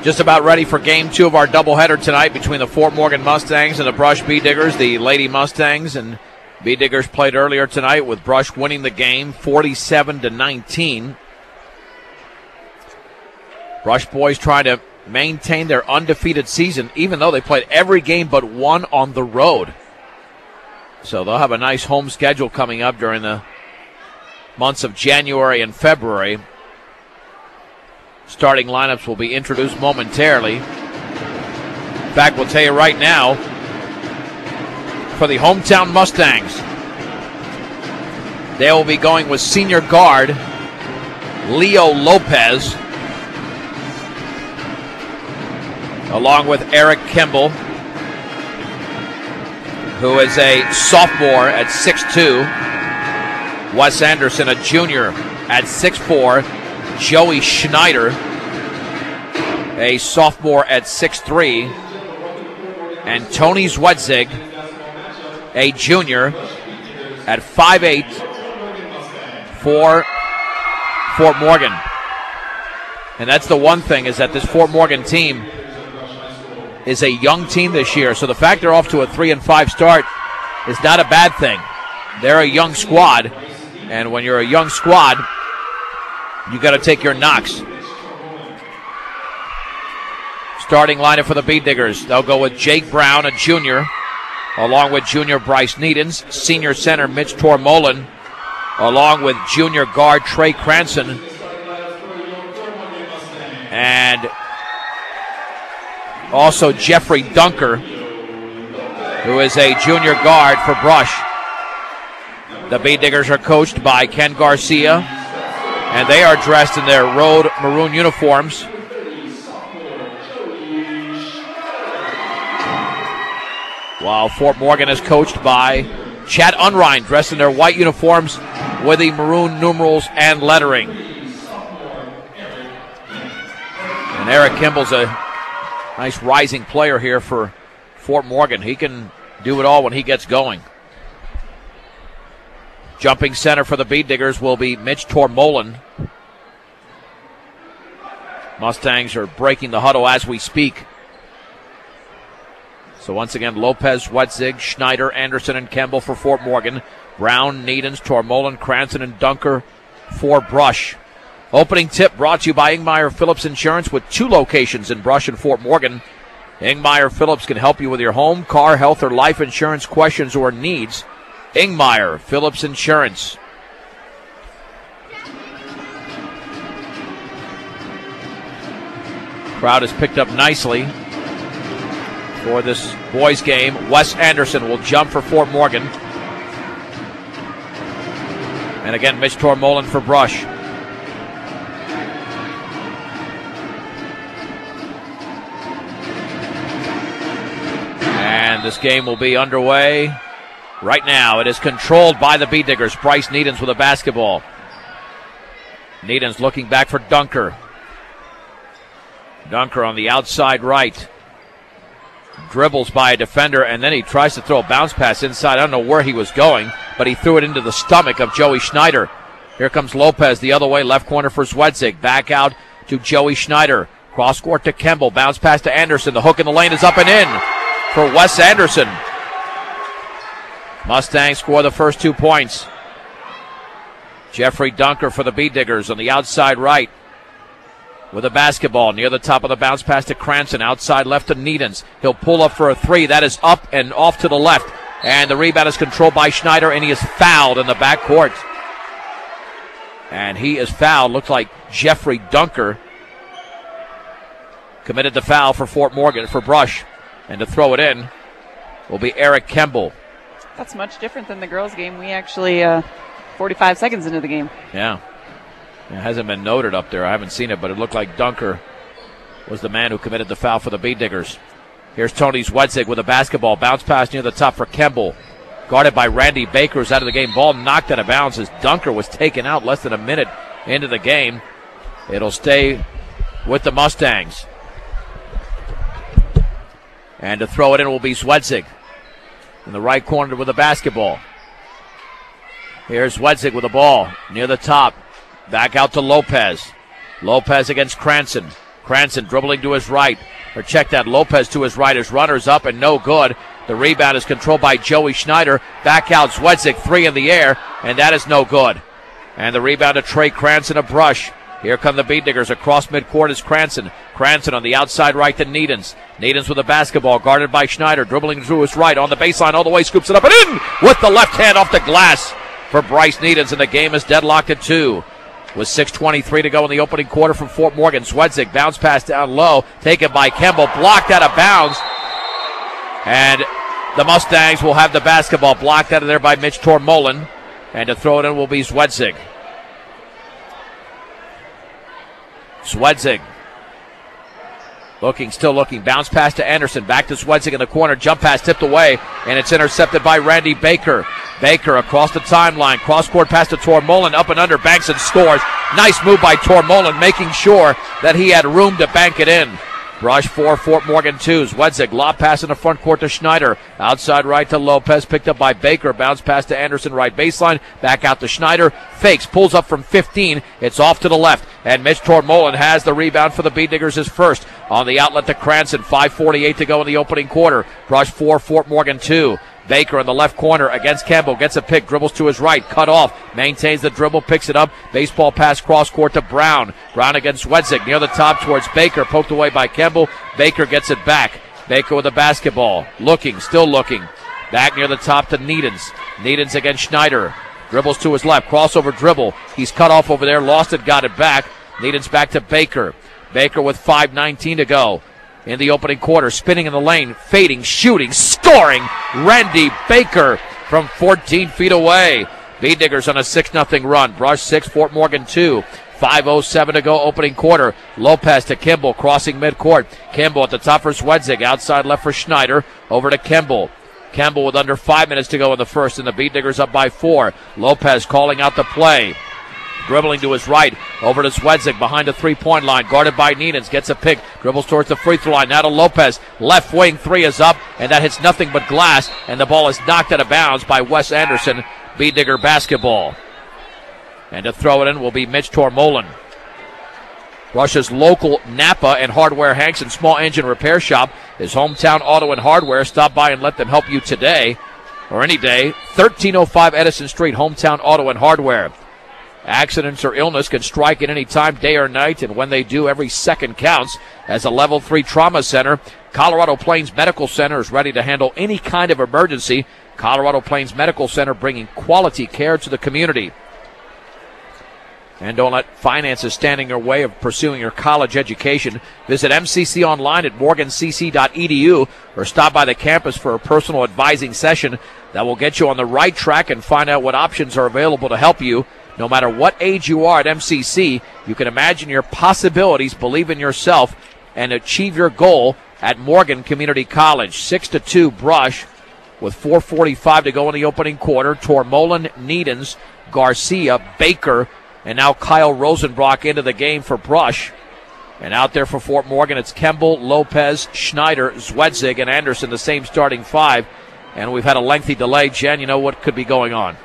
Just about ready for game 2 of our doubleheader tonight between the Fort Morgan Mustangs and the Brush Bee Diggers. The Lady Mustangs and Bee Diggers played earlier tonight with Brush winning the game 47-19. Brush boys trying to maintain their undefeated season, even though they played every game but one on the road. So they'll have a nice home schedule coming up during the months of January and February. Starting lineups will be introduced momentarily. In fact, we'll tell you right now, for the hometown Mustangs, they will be going with senior guard Leo Lopez, along with Eric Kimball, who is a sophomore at 6'2". Wes Anderson, a junior at 6'4". Joey Schneider, a sophomore at 6'3", and Tony Zwedzig, a junior at 5'8", for Fort Morgan. And that's the one thing, is that this Fort Morgan team is a young team this year, so the fact they're off to a 3-5 start is not a bad thing. They're a young squad, and when you're a young squad, you got to take your knocks. Starting lineup for the Bee Diggers. They'll go with Jake Brown, a junior, along with junior Bryce Needens, senior center Mitch Tormolin, along with junior guard Trey Cranston, and also Jeffrey Dunker, who is a junior guard for Brush. The Bee Diggers are coached by Ken Garcia, and they are dressed in their road maroon uniforms. While Fort Morgan is coached by Chad Unrein, dressed in their white uniforms with the maroon numerals and lettering. And Eric Kimball's a nice rising player here for Fort Morgan. He can do it all when he gets going. Jumping center for the Bee Diggers will be Mitch Tormolin. Mustangs are breaking the huddle as we speak. So once again, Lopez, Wetzig, Schneider, Anderson, and Kemble for Fort Morgan. Brown, Needens, Tormolin, Cranston, and Dunker for Brush. Opening tip brought to you by Ingmeyer Phillips Insurance, with 2 locations in Brush and Fort Morgan. Ingmeyer Phillips can help you with your home, car, health, or life insurance questions or needs. Ingmeyer Phillips Insurance. Crowd has picked up nicely for this boys game. Wes Anderson will jump for Fort Morgan. And again, Mitch Tormolin for Brush. And this game will be underway right now. It is controlled by the Bee Diggers. Bryce Needens with a basketball. Needens looking back for Dunker. Dunker on the outside right. Dribbles by a defender, and then he tries to throw a bounce pass inside. I don't know where he was going, but he threw it into the stomach of Joey Schneider. Here comes Lopez the other way, left corner for Zwedzig. Back out to Joey Schneider. Cross court to Kemble. Bounce pass to Anderson. The hook in the lane is up and in for Wes Anderson. Mustangs score the first 2 points. Jeffrey Dunker for the Bee Diggers on the outside right with a basketball near the top of the bounce pass to Cranston. Outside left to Needens. He'll pull up for a 3. That is up and off to the left. And the rebound is controlled by Schneider, and he is fouled in the backcourt. And he is fouled. Looks like Jeffrey Dunker committed the foul for Fort Morgan, for Brush. And to throw it in will be Eric Kemble. That's much different than the girls' game. We actually 45 seconds into the game. Yeah. It hasn't been noted up there. I haven't seen it, but it looked like Dunker was the man who committed the foul for the Bee Diggers. Here's Tony Zwedzig with a basketball. Bounce pass near the top for Kemble. Guarded by Randy Baker, who's out of the game. Ball knocked out of bounds as Dunker was taken out less than a minute into the game. It'll stay with the Mustangs. And to throw it in will be Zwedzig in the right corner with the basketball. Here's Zwedzig with the ball near the top. Back out to Lopez. Lopez against Cranston. Cranston dribbling to his right. Or check that, Lopez to his right. His runner's up and no good. The rebound is controlled by Joey Schneider. Back out Zwedzik, 3 in the air, and that is no good. And the rebound to Trey Cranston, a brush. Here come the Beat Diggers. Across midcourt is Cranston. Cranston on the outside right to Needens. Needens with the basketball, guarded by Schneider. Dribbling to his right on the baseline all the way. Scoops it up and in with the left hand off the glass for Bryce Needens. And the game is deadlocked at 2. With 6:23 to go in the opening quarter from Fort Morgan. Zwedzik bounce pass down low. Taken by Kemble. Blocked out of bounds. And the Mustangs will have the basketball blocked out of there by Mitch Tormolin. And to throw it in will be Zwedzik. Zwedzik. Still looking. Bounce pass to Anderson. Back to Zwedzik in the corner. Jump pass tipped away. And it's intercepted by Randy Baker. Baker across the timeline. Cross-court pass to Tormolin. Up and under. Banks and scores. Nice move by Tormolin, making sure that he had room to bank it in. Brush 4, Fort Morgan 2. Zwedzik, lob pass in the front court to Schneider. Outside right to Lopez, picked up by Baker. Bounce pass to Anderson, right baseline. Back out to Schneider. Fakes, pulls up from 15. It's off to the left. And Mitch Tormolin has the rebound for the Beat Diggers, his first. On the outlet to Cranston. 5:48 to go in the opening quarter. Brush 4, Fort Morgan 2. Baker in the left corner against Campbell. Gets a pick, dribbles to his right, cut off, maintains the dribble, picks it up. Baseball pass cross court to Brown. Brown against Zwedzik near the top towards Baker, poked away by Campbell. Baker gets it back. Baker with the basketball. Still looking. Back near the top to Needens. Needens against Schneider. Dribbles to his left, crossover dribble. He's cut off over there, lost it, got it back. Needens back to Baker. Baker with 5:19 to go in the opening quarter, spinning in the lane, fading, shooting, scoring. Randy Baker from 14 feet away. Beat Diggers on a 6-0 run. Brush 6, Fort Morgan 2. 5:07 to go opening quarter. Lopez to Kimball, crossing midcourt. Kimball at the top for Zwedzik, outside left for Schneider. Over to Kimball. Kimball with under 5 minutes to go in the first, and the Beat Diggers up by 4. Lopez calling out the play. Dribbling to his right, over to Zwedzik behind the three-point line, guarded by Needens, gets a pick, dribbles towards the free throw line, now to Lopez, left wing, 3 is up, and that hits nothing but glass, and the ball is knocked out of bounds by Wes Anderson. Beat Digger basketball. And to throw it in will be Mitch Tormolin. Rush's local Napa and Hardware Hanks and Small Engine Repair Shop is Hometown Auto and Hardware. Stop by and let them help you today, or any day. 1305 Edison Street, Hometown Auto and Hardware. Accidents or illness can strike at any time, day or night, and when they do, every second counts. As a Level 3 trauma center, Colorado Plains Medical Center is ready to handle any kind of emergency. Colorado Plains Medical Center, bringing quality care to the community. And don't let finances stand in your way of pursuing your college education. Visit MCC online at morgancc.edu or stop by the campus for a personal advising session that will get you on the right track and find out what options are available to help you. No matter what age you are at MCC, you can imagine your possibilities, believe in yourself, and achieve your goal at Morgan Community College. 6-2 Brush with 4:45 to go in the opening quarter. Tormolin, Needens, Garcia, Baker, and now Kyle Rosenbrock into the game for Brush. And out there for Fort Morgan, it's Kemble, Lopez, Schneider, Zwedzik, and Anderson, the same starting 5. And we've had a lengthy delay. Jen, you know what could be going on?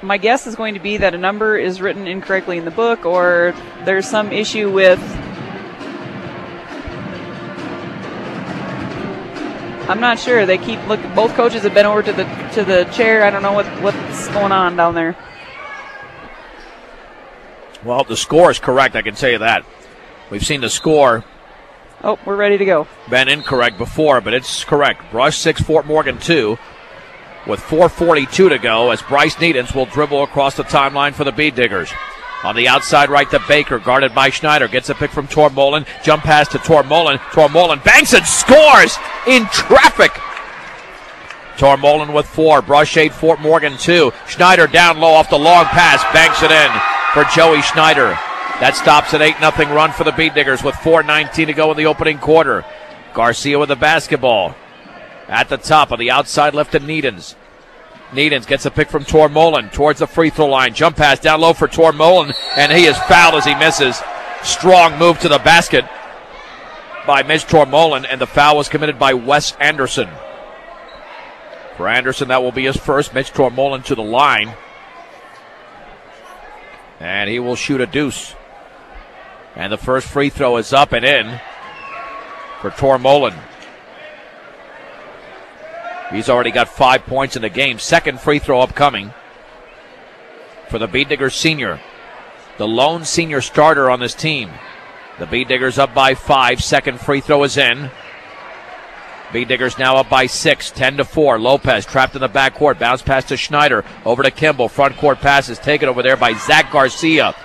My guess is going to be that a number is written incorrectly in the book, or there's some issue with. I'm not sure. They keep looking. Both coaches have been over to the chair. I don't know what's going on down there. Well, the score is correct. I can tell you that. We've seen the score. Oh, we're ready to go. Been incorrect before, but it's correct. Brush 6, Fort Morgan 2. With 4:42 to go, as Bryce Needens will dribble across the timeline for the Beat Diggers. On the outside right to Baker, guarded by Schneider. Gets a pick from Tormolin. Jump pass to Tormolin. Tormolin banks and scores in traffic. Tormolin with 4. Brush 8, Fort Morgan 2. Schneider down low off the long pass. Banks it in for Joey Schneider. That stops an 8-0 run for the Beat Diggers with 4:19 to go in the opening quarter. Garcia with the basketball. At the top, on the outside left to Needens. Needens gets a pick from Tormolin towards the free throw line. Jump pass down low for Tormolin, and he is fouled as he misses. Strong move to the basket by Mitch Tormolin, and the foul was committed by Wes Anderson. For Anderson, that will be his first. Mitch Tormolin to the line. And he will shoot a deuce. And the first free throw is up and in for Tormolen. He's already got 5 points in the game. Second free throw upcoming for the Beet Diggers senior. The lone senior starter on this team. The Beet Diggers up by 5. Second free throw is in. Beet Diggers now up by 6, 10-4. Lopez trapped in the backcourt. Bounce pass to Schneider. Over to Kimball. Front court pass is taken over there by Zach Garcia.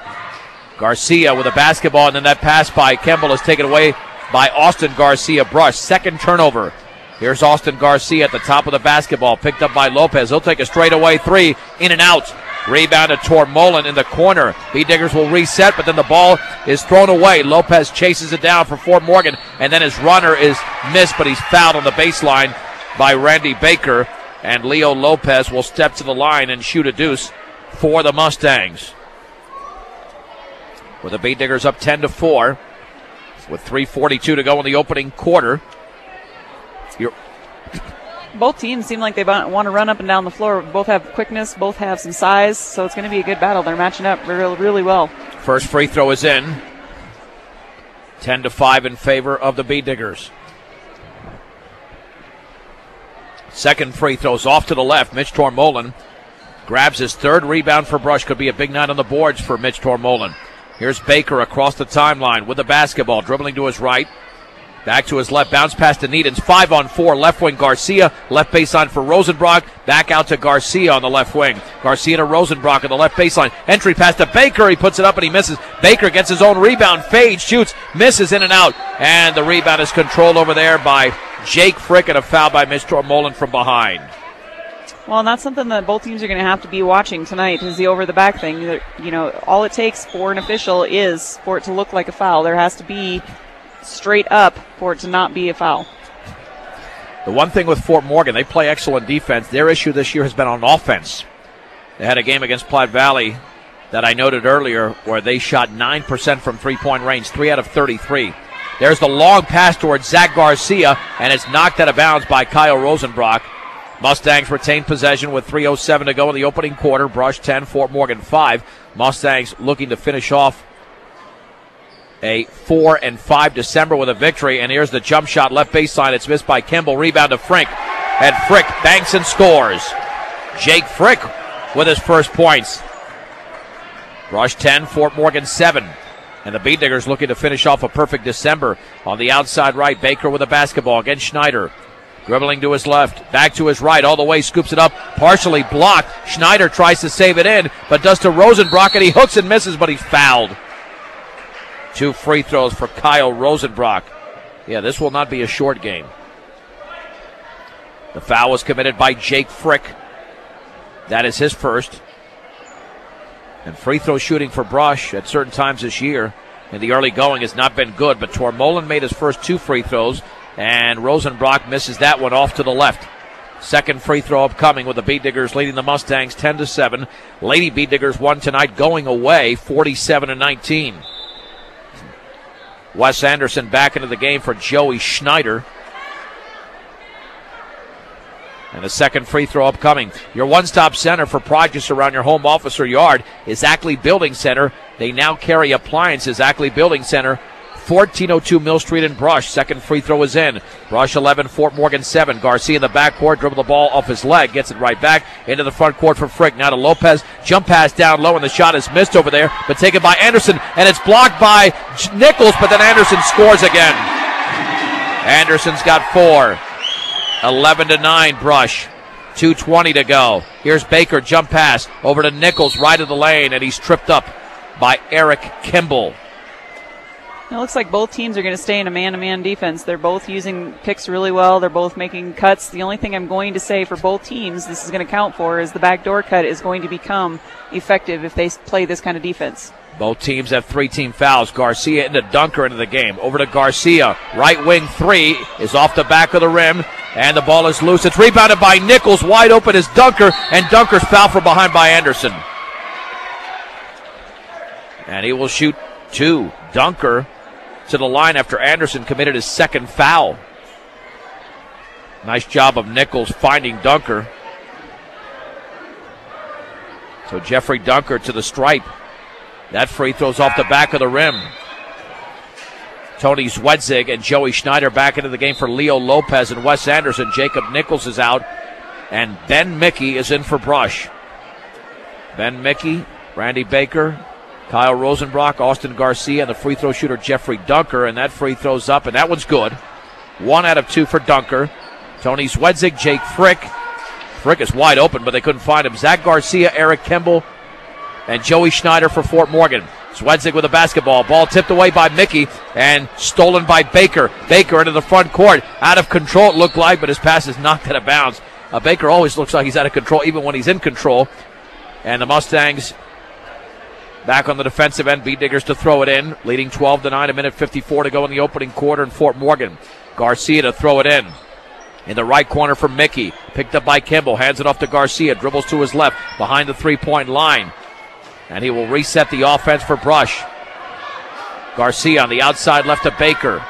Garcia with a basketball, and then that pass by Kimball is taken away by Austin Garcia. Brush. Second turnover. Here's Austin Garcia at the top of the basketball. Picked up by Lopez. He'll take a straightaway three. In and out. Rebound to Tormolen in the corner. Beet Diggers will reset, but then the ball is thrown away. Lopez chases it down for Fort Morgan, and then his runner is missed, but he's fouled on the baseline by Randy Baker. And Leo Lopez will step to the line and shoot a deuce for the Mustangs. With the Beet Diggers up 10-4, with 3:42 to go in the opening quarter. Both teams seem like they want to run up and down the floor. Both have quickness, both have some size, so it's going to be a good battle. They're matching up really well. First free throw is in. 10-5 in favor of the Beet Diggers. Second free throw's off to the left. Mitch Tormolen grabs his third rebound for Brush. Could be a big night on the boards for Mitch Tormolen. Here's Baker across the timeline with the basketball, dribbling to his right. Back to his left, bounce pass to Needens. 5-on-4, left wing Garcia. Left baseline for Rosenbrock. Back out to Garcia on the left wing. Garcia to Rosenbrock on the left baseline. Entry pass to Baker. He puts it up and he misses. Baker gets his own rebound. Fades, shoots, misses in and out. And the rebound is controlled over there by Jake Frick, and a foul by Mitch Tormolen from behind. Well, and that's something that both teams are going to have to be watching tonight, is the over-the-back thing. You know, all it takes for an official is for it to look like a foul. There has to be straight up for it to not be a foul. The one thing with Fort Morgan, they play excellent defense. Their issue this year has been on offense. They had a game against Platte Valley that I noted earlier where they shot 9% from three-point range, 3 out of 33. There's the long pass towards Zach Garcia, and it's knocked out of bounds by Kyle Rosenbrock. Mustangs retain possession with 3:07 to go in the opening quarter. Brush 10, Fort Morgan 5. Mustangs looking to finish off a 4-5 December with a victory. And here's the jump shot, left baseline. It's missed by Kimball. Rebound to Frick. And Frick banks and scores. Jake Frick with his first points. Brush 10, Fort Morgan 7. And the Beet Diggers looking to finish off a perfect December. On the outside right, Baker with a basketball against Schneider. Dribbling to his left, back to his right, all the way, scoops it up, partially blocked. Schneider tries to save it in, but does to Rosenbrock, and he hooks and misses, but he's fouled. 2 free throws for Kyle Rosenbrock. Yeah, this will not be a short game. The foul was committed by Jake Frick. That is his first. And free throw shooting for Brush at certain times this year in the early going has not been good, but Tormolen made his first 2 free throws, and Rosenbrock misses that one off to the left. Second free throw upcoming with the Beet Diggers leading the Mustangs 10-7. Lady Beet Diggers won tonight going away 47-19. Wes Anderson back into the game for Joey Schneider. And the second free throw upcoming. Your one-stop center for projects around your home, office, or yard is Ackley Building Center. They now carry appliances. Ackley Building Center, 1402 Mill Street in Brush. Second free throw is in. Brush 11, Fort Morgan 7. Garcia in the backcourt, dribble the ball off his leg, gets it right back into the front court for Frick. Now to Lopez, jump pass down low, and the shot is missed over there, but taken by Anderson, and it's blocked by Nichols, but then Anderson scores again. Anderson's got 4. 11-9 Brush. 2:20 to go. Here's Baker, jump pass over to Nichols, right of the lane, and he's tripped up by Eric Kimball. It looks like both teams are going to stay in a man-to-man defense. They're both using picks really well. They're both making cuts. The only thing I'm going to say for both teams this is going to count for is the backdoor cut is going to become effective if they play this kind of defense. Both teams have 3 team fouls. Garcia into Dunker into the game. Over to Garcia. Right wing 3 is off the back of the rim, and the ball is loose. It's rebounded by Nichols. Wide open is Dunker, and Dunker's fouled from behind by Anderson. And he will shoot 2. Dunker to the line after Anderson committed his second foul. Nice job of Nichols finding Dunker. So Jeffrey Dunker to the stripe. That free throw's off the back of the rim. Tony Zwedzig and Joey Schneider back into the game for Leo Lopez and Wes Anderson. Jacob Nichols is out, and Ben Mickey is in for Brush. Ben Mickey, Randy Baker, Kyle Rosenbrock, Austin Garcia, and the free throw shooter Jeffrey Dunker, and that free throw's up, and that one's good. 1 out of 2 for Dunker. Tony Zwedzig, Jake Frick. Frick is wide open, but they couldn't find him. Zach Garcia, Eric Kimball, and Joey Schneider for Fort Morgan. Zwedzig with a basketball. Ball tipped away by Mickey and stolen by Baker. Baker into the front court. Out of control it looked like, but his pass is knocked out of bounds. Baker always looks like he's out of control, even when he's in control. And the Mustangs back on the defensive end. Beat Diggers to throw it in, leading 12-9, 1:54 to go in the opening quarter in Fort Morgan. Garcia to throw it in the right corner for Mickey. Picked up by Kimball. Hands it off to Garcia. Dribbles to his left behind the three-point line. And he will reset the offense for Brush. Garcia on the outside left to Baker.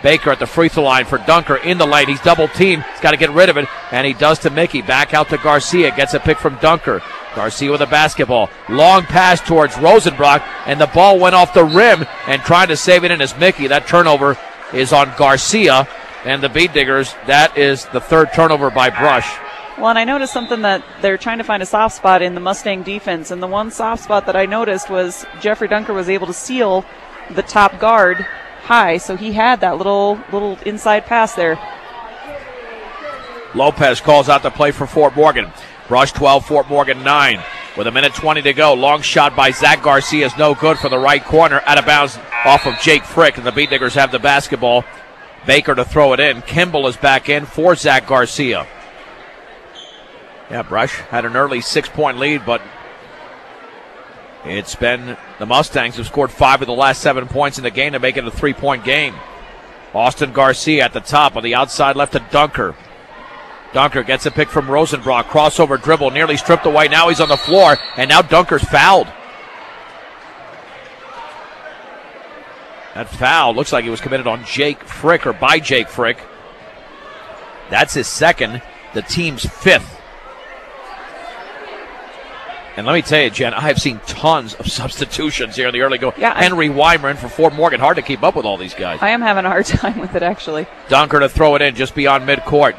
Baker at the free throw line for Dunker in the lane. He's double teamed. He's got to get rid of it. And he does to Mickey. Back out to Garcia. Gets a pick from Dunker. Garcia with a basketball. Long pass towards Rosenbrock. And the ball went off the rim. And trying to save it in is Mickey. That turnover is on Garcia. And the Beat Diggers, that is the third turnover by Brush. Well, and I noticed something that they're trying to find a soft spot in the Mustang defense. And the one soft spot that I noticed was Jeffrey Dunker was able to seal the top guard high. So he had that little inside pass there. Lopez calls out the play for Fort Morgan. Brush 12, Fort Morgan 9. With 1:20 to go. Long shot by Zach Garcia is no good for the right corner. Out of bounds off of Jake Frick. And the Beat Diggers have the basketball. Baker to throw it in. Kimball is back in for Zach Garcia. Yeah, Brush had an early 6-point lead, but it's been the Mustangs have scored 5 of the last 7 points in the game to make it a 3-point game. Austin Garcia at the top on the outside left to Dunker. Dunker gets a pick from Rosenbrock. Crossover dribble, nearly stripped away. Now he's on the floor, and now Dunker's fouled. That foul looks like it was committed on Jake Frick, or by Jake Frick. That's his second, the team's 5th. And let me tell you, Jen, I have seen tons of substitutions here in the early go. Yeah, Henry Weimer in for Fort Morgan. Hard to keep up with all these guys. I am having a hard time with it, actually. Dunker to throw it in just beyond midcourt.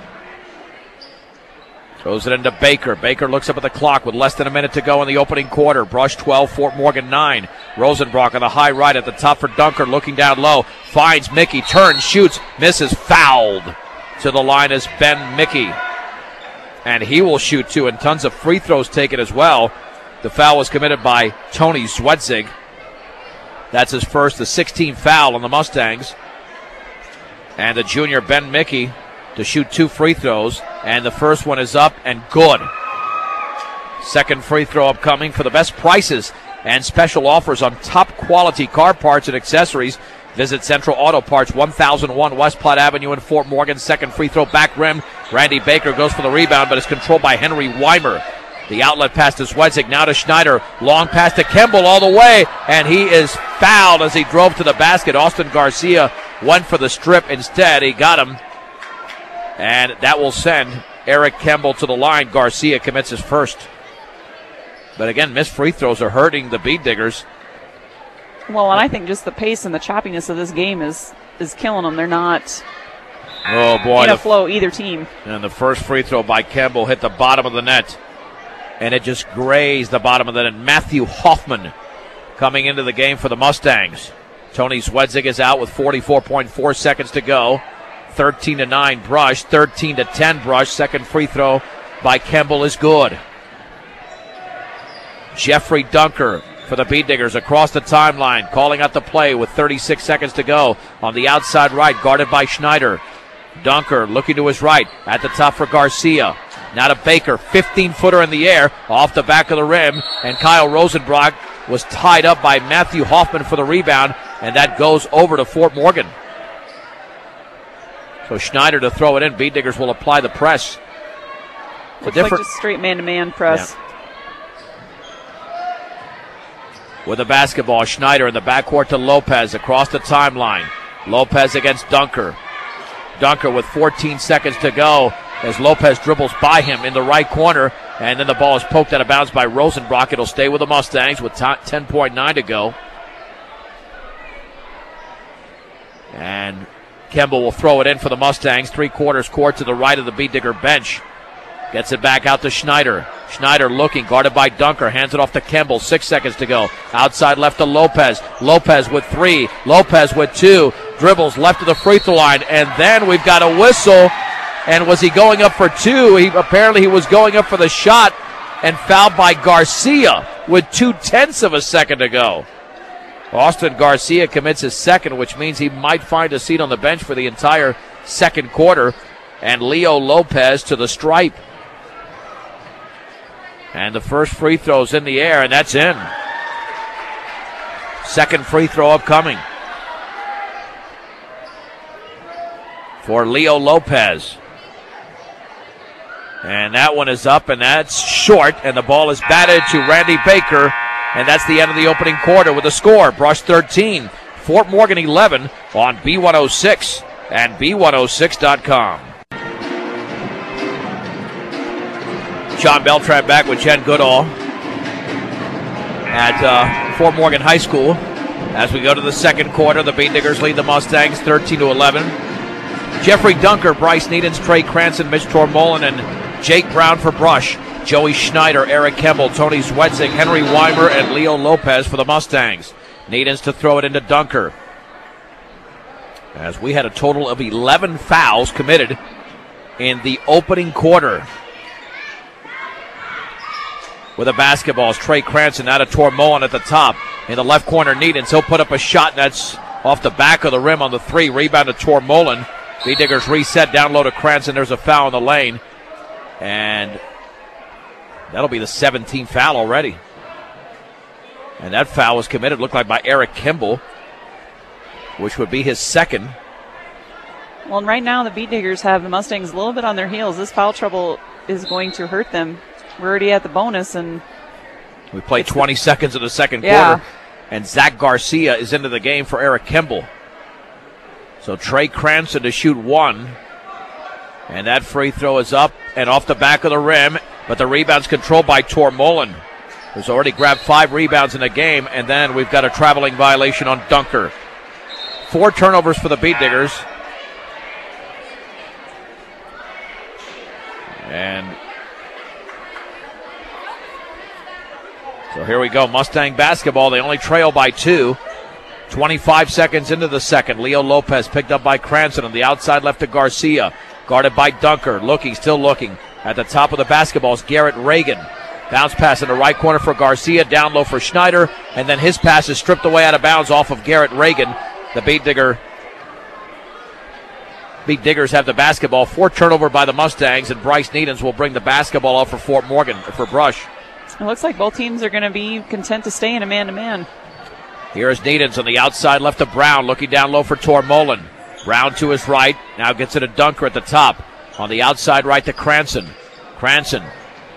Throws it into Baker. Baker looks up at the clock with less than a minute to go in the opening quarter. Brush 12, Fort Morgan 9. Rosenbrock on the high right at the top for Dunker, looking down low. Finds Mickey, turns, shoots, misses, fouled. To the line is Ben Mickey. And he will shoot too, and tons of free throws taken as well. The foul was committed by Tony Zwedzig. That's his first, the 16th foul on the Mustangs. And the junior Ben Mickey to shoot 2 free throws, and the first one is up and good. Second free throw upcoming. For the best prices and special offers on top quality car parts and accessories, visit Central Auto Parts, 1001 West Platte Avenue in Fort Morgan. Second free throw back rim. Randy Baker goes for the rebound, but it's controlled by Henry Weimer. The outlet pass to Zwedzig, now to Schneider. Long pass to Kimball all the way, and he is fouled as he drove to the basket. Austin Garcia went for the strip instead. He got him. And that will send Eric Kimball to the line. Garcia commits his first. But again, missed free throws are hurting the Beat Diggers. Well, and I think just the pace and the choppiness of this game is killing them. They're not in a flow, either team. And the first free throw by Kimball hit the bottom of the net. And it just grazed the bottom of the net. Matthew Hoffman coming into the game for the Mustangs. Tony Zwedzig is out with 44.4 seconds to go. 13-9 Brush, 13-10 Brush. Second free throw by Kimball is good. Jeffrey Dunker for the Beat Diggers across the timeline, calling out the play with 36 seconds to go. On the outside right, guarded by Schneider. Dunker looking to his right, at the top for Garcia. Now to Baker, 15-footer in the air, off the back of the rim, and Kyle Rosenbrock was tied up by Matthew Hoffman for the rebound, and that goes over to Fort Morgan. So Schneider to throw it in. Beat Diggers will apply the press. Looks like just straight man-to-man press. Yeah. With the basketball, Schneider in the backcourt to Lopez across the timeline. Lopez against Dunker. Dunker with 14 seconds to go as Lopez dribbles by him in the right corner, and then the ball is poked out of bounds by Rosenbrock. It'll stay with the Mustangs with 10.9 to go. And Kemble will throw it in for the Mustangs. 3/4 court to the right of the Beet Digger bench. Gets it back out to Schneider. Schneider looking, guarded by Dunker. Hands it off to Kemble. 6 seconds to go. Outside left to Lopez. Lopez with 3. Lopez with 2. Dribbles left to the free throw line. And then we've got a whistle. And was he going up for 2? Apparently he was going up for the shot and fouled by Garcia with 0.2 of a second to go. Austin Garcia commits his second, which means he might find a seat on the bench for the entire second quarter. And Leo Lopez to the stripe. And the first free throw's in the air, and that's in. Second free throw upcoming for Leo Lopez. And that one is up, and that's short, and the ball is batted to Randy Baker, and that's the end of the opening quarter with a score. Brush 13, Fort Morgan 11 on B106 and B106.com. John Beltran back with Jen Goodall at Fort Morgan High School. As we go to the second quarter, the Beet Diggers lead the Mustangs 13-11. Jeffrey Dunker, Bryce Needens, Trey Cranston, Mitch Tormolin, and Jake Brown for Brush. Joey Schneider, Eric Kemble, Tony Zwedzig, Henry Weimer, and Leo Lopez for the Mustangs. Needens to throw it into Dunker. As we had a total of 11 fouls committed in the opening quarter. With the basketball is Trey Cranston out of Tormolin at the top. In the left corner, Needens. He'll put up a shot, and that's off the back of the rim on the 3. Rebound to Tormolin. Beet Diggers reset down low to Cranston. There's a foul in the lane. And that'll be the 17th foul already. And that foul was committed, looked like by Eric Kemble, which would be his second. Well, and right now the Beet Diggers have the Mustangs a little bit on their heels. This foul trouble is going to hurt them. We're already at the bonus, and we played 20 seconds of the second quarter, and Zach Garcia is into the game for Eric Kemble. So Trey Cranston to shoot 1, and that free throw is up and off the back of the rim, but the rebound's controlled by Tormolin, who's already grabbed 5 rebounds in the game, and then we've got a traveling violation on Dunker. 4 turnovers for the Beet Diggers. And so here we go, Mustang basketball. They only trail by 2. 25 seconds into the second. Leo Lopez picked up by Cranston on the outside left to Garcia. Guarded by Dunker. Still looking. At the top of the basketball is Garrett Reagan. Bounce pass in the right corner for Garcia. Down low for Schneider. And then his pass is stripped away out of bounds off of Garrett Reagan. The Beet Diggers have the basketball. 4 turnover by the Mustangs. And Bryce Needens will bring the basketball up for Fort Morgan, for Brush. It looks like both teams are going to be content to stay in a man-to-man. Here's Needens on the outside left to Brown, looking down low for Tormolin. Brown to his right, now gets it to Dunker at the top. On the outside right to Cranston. Cranston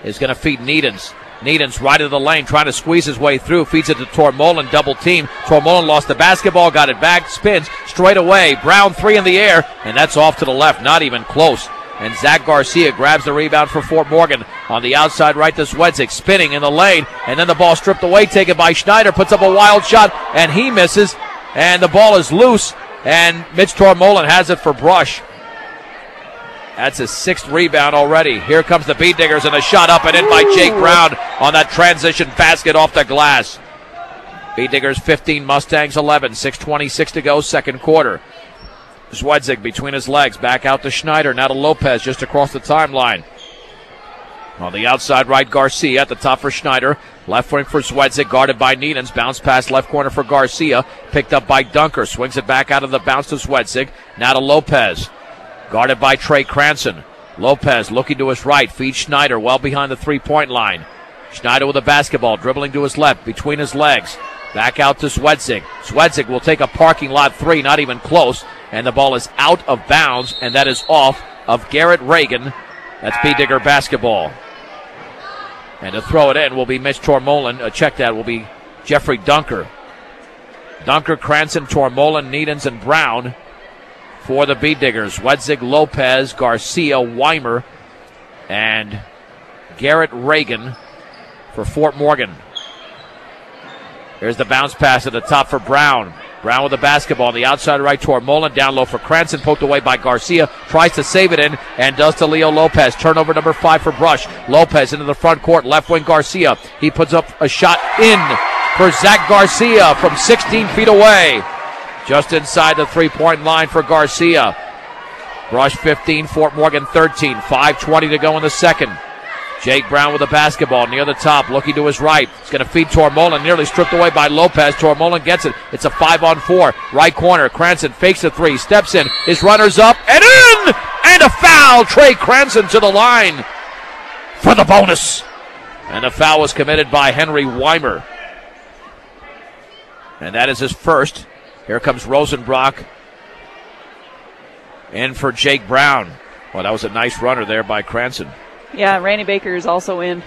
is going to feed Needens. Needens right of the lane, trying to squeeze his way through, feeds it to Tormolin, double team. Tormolin lost the basketball, got it back, spins straight away. Brown 3 in the air, and that's off to the left, not even close. And Zach Garcia grabs the rebound for Fort Morgan. On the outside right to Zwedzig, spinning in the lane. And then the ball stripped away, taken by Schneider. Puts up a wild shot, and he misses. And the ball is loose. And Mitch Tormolin has it for Brush. That's his 6th rebound already. Here comes the Beet Diggers, and a shot up and in by Jake Brown on that transition basket off the glass. Beet Diggers 15, Mustangs 11. 6:26 to go, second quarter. Zwedzig between his legs, back out to Schneider, now to Lopez just across the timeline. On the outside right, Garcia at the top for Schneider. Left wing for Zwedzig, guarded by Needens. Bounce pass left corner for Garcia, picked up by Dunker. Swings it back out of the bounce to Zwedzig. Now to Lopez, guarded by Trey Cranston. Lopez looking to his right, feeds Schneider well behind the three-point line. Schneider with the basketball, dribbling to his left, between his legs. Back out to Zwedzig. Zwedzig will take a parking lot 3, not even close. And the ball is out of bounds, and that is off of Garrett Reagan. That's Beet Digger basketball. And to throw it in will be Mitch Tormolin. Check that will be Jeffrey Dunker. Dunker, Cranston, Tormolin, Needens, and Brown for the Beet Diggers. Zwedzig, Lopez, Garcia, Weimer, and Garrett Reagan for Fort Morgan. Here's the bounce pass at the top for Brown. Brown with the basketball on the outside right. Tormolen down low for Cranston. Poked away by Garcia. Tries to save it in and does to Leo Lopez. Turnover number 5 for Brush. Lopez into the front court. Left wing Garcia. He puts up a shot in for Zach Garcia from 16 feet away. Just inside the three-point line for Garcia. Brush 15, Fort Morgan 13. 5:20 to go in the second. Jake Brown with the basketball near the top, looking to his right. He's going to feed Tormolen, nearly stripped away by Lopez. Tormolen gets it. It's a 5-on-4. Right corner. Cranston fakes a three, steps in. His runner's up and in! And a foul. Trey Cranston to the line for the bonus. And the foul was committed by Henry Weimer. And that is his first. Here comes Rosenbrock in for Jake Brown. Well, that was a nice runner there by Cranston. Yeah, Randy Baker is also in.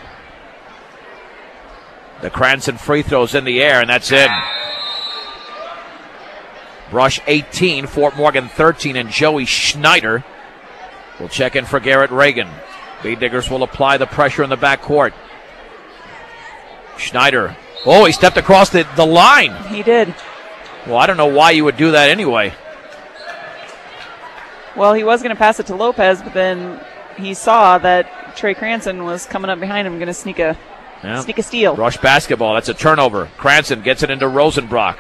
The Cranston free throw's in the air, and that's in. Brush 18, Fort Morgan 13, and Joey Schneider will check in for Garrett Reagan. Bead Diggers will apply the pressure in the backcourt. Schneider. Oh, he stepped across the line. He did. Well, I don't know why you would do that anyway. Well, he was going to pass it to Lopez, but then he saw that Trey Cranston was coming up behind him, going to sneak a steal. Rush basketball. That's a turnover. Cranston gets it into Rosenbrock.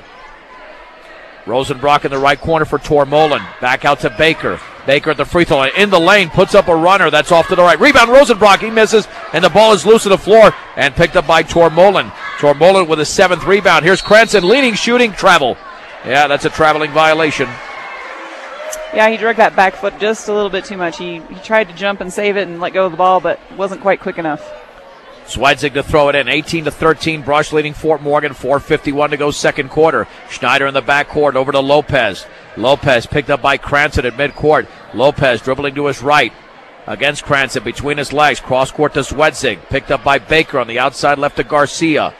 Rosenbrock in the right corner for Tormolen. Back out to Baker. Baker at the free throw line. In the lane. Puts up a runner. That's off to the right. Rebound Rosenbrock. He misses. And the ball is loose to the floor. And picked up by Tormolen. Tormolen with a 7th rebound. Here's Cranston leading, shooting, travel. Yeah, that's a traveling violation. Yeah, he dragged that back foot just a little bit too much. He tried to jump and save it and let go of the ball, but wasn't quite quick enough. Swedzig to throw it in. 18-13. Brush leading Fort Morgan. 4:51 to go second quarter. Schneider in the backcourt over to Lopez. Lopez picked up by Cranston at midcourt. Lopez dribbling to his right. Against Cranston between his legs. Cross court to Swedzig. Picked up by Baker on the outside left to Garcia.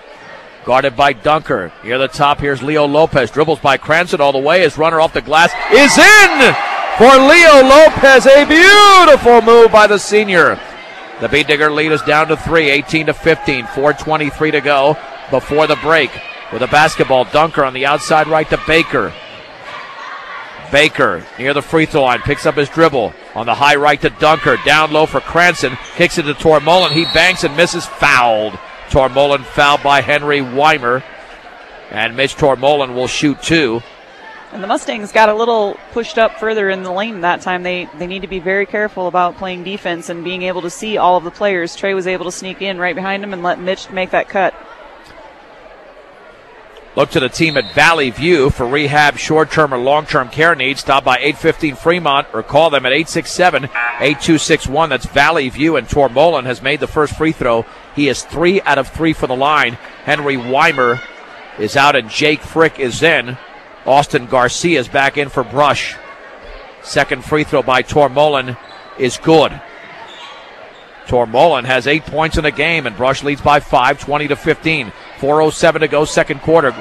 Guarded by Dunker. Near the top, here's Leo Lopez. Dribbles by Cranston all the way. His runner off the glass is in for Leo Lopez. A beautiful move by the senior. The Bead Digger lead is down to 3, 18-15. 4:23 to go before the break. With a basketball, Dunker on the outside right to Baker. Baker near the free throw line. Picks up his dribble. On the high right to Dunker. Down low for Cranston. Kicks it to Tormolen. He banks and misses. Fouled. Tormolen fouled by Henry Weimer. And Mitch Tormolen will shoot 2. And the Mustangs got a little pushed up further in the lane that time. They need to be very careful about playing defense and being able to see all of the players. Trey was able to sneak in right behind him and let Mitch make that cut. Look to the team at Valley View for rehab, short-term or long-term care needs. Stop by 815 Fremont or call them at 867-8261. That's Valley View, and Tormolen has made the first free throw. He is 3 out of 3 for the line. Henry Weimer is out and Jake Frick is in. Austin Garcia is back in for Brush. Second free throw by Tormolen is good. Tormolen has 8 points in the game, and Brush leads by 5, 20-15. 4:07 to go second quarter.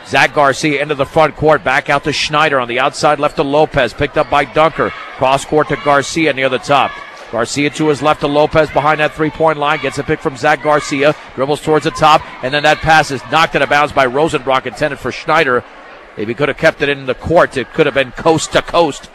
Zach Garcia into the front court. Back out to Schneider on the outside left to Lopez. Picked up by Dunker. Cross court to Garcia near the top. Garcia to his left to Lopez behind that three-point line. Gets a pick from Zach Garcia. Dribbles towards the top. And then that pass is knocked out of bounds by Rosenbrock, intended for Schneider. If he could have kept it in the court, it could have been coast to coast.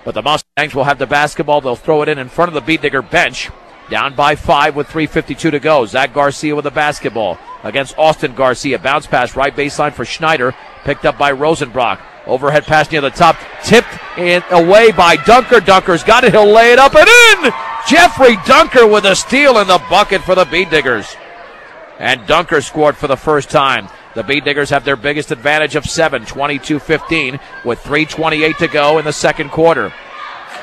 But the Mustangs will have the basketball. They'll throw it in front of the Bead Digger bench. Down by 5 with 3:52 to go. Zach Garcia with the basketball against Austin Garcia. Bounce pass right baseline for Schneider. Picked up by Rosenbrock. Overhead pass near the top. Tipped in away by Dunker. Dunker's got it. He'll lay it up and in. Jeffrey Dunker with a steal in the bucket for the Bead Diggers. And Dunker scored for the first time. The Bead Diggers have their biggest advantage of 7, 22-15 with 3:28 to go in the second quarter.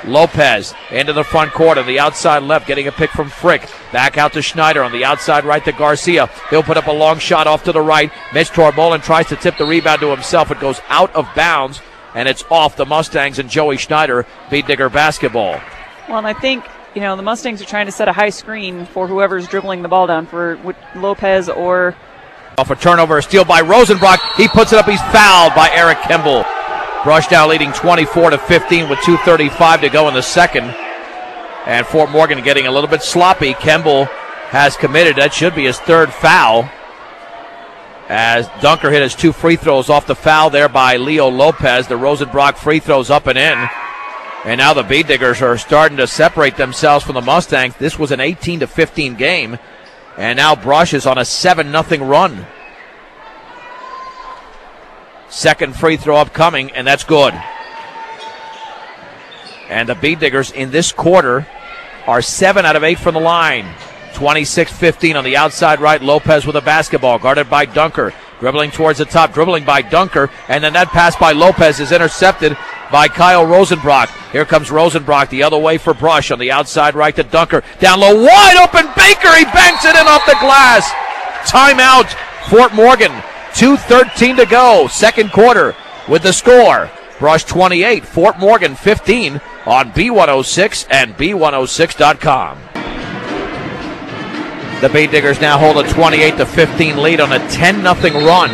Lopez into the front court on the outside left, getting a pick from Frick. Back out to Schneider on the outside right to Garcia. He'll put up a long shot off to the right. Mitch Tormolen tries to tip the rebound to himself. It goes out of bounds, and it's off the Mustangs and Joey Schneider. Bead Digger basketball. Well, and I think, the Mustangs are trying to set a high screen for whoever's dribbling the ball down, for Lopez or... Off a turnover, a steal by Rosenbrock. He puts it up. He's fouled by Eric Kimball. Brush now leading 24-15 with 2:35 to go in the second. And Fort Morgan getting a little bit sloppy. Kimball has committed. That should be his third foul. as Dunker hit his 2 free throws off the foul there by Leo Lopez. The Rosenbrock free throws up and in. And now the Bead Diggers are starting to separate themselves from the Mustangs. This was an 18-15 game. And now Brush is on a 7-0 run. Second free throw upcoming, and that's good. And the Bead Diggers in this quarter are 7 out of 8 from the line. 26-15 on the outside right. Lopez with a basketball, guarded by Dunker. Dribbling towards the top, dribbling by Dunker. And then that pass by Lopez is intercepted by Kyle Rosenbrock. Here comes Rosenbrock the other way for Brush on the outside right to Dunker. Down low, wide open Baker. He banks it in off the glass. Timeout, Fort Morgan. 2:13 to go. Second quarter with the score. Brush 28, Fort Morgan 15 on B106 and B106.com. The Bead Diggers now hold a 28-15 lead on a 10-0 run.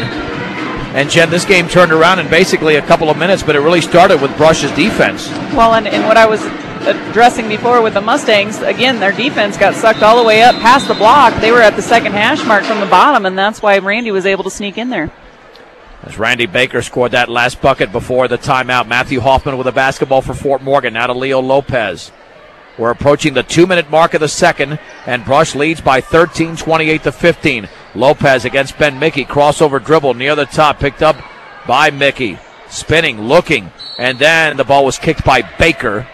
And Jen, this game turned around in basically a couple of minutes, but it really started with Brush's defense. Well, and what I was addressing before with the Mustangs, again, their defense got sucked all the way up past the block. They were at the second hash mark from the bottom, and that's why Randy was able to sneak in there. As Randy Baker scored that last bucket before the timeout. Matthew Hoffman with a basketball for Fort Morgan. Now to Leo Lopez. We're approaching the 2-minute mark of the second, and Brush leads by 13, 28-15. Lopez against Ben Mickey. Crossover dribble near the top, picked up by Mickey. Spinning, looking, and then the ball was kicked by Baker.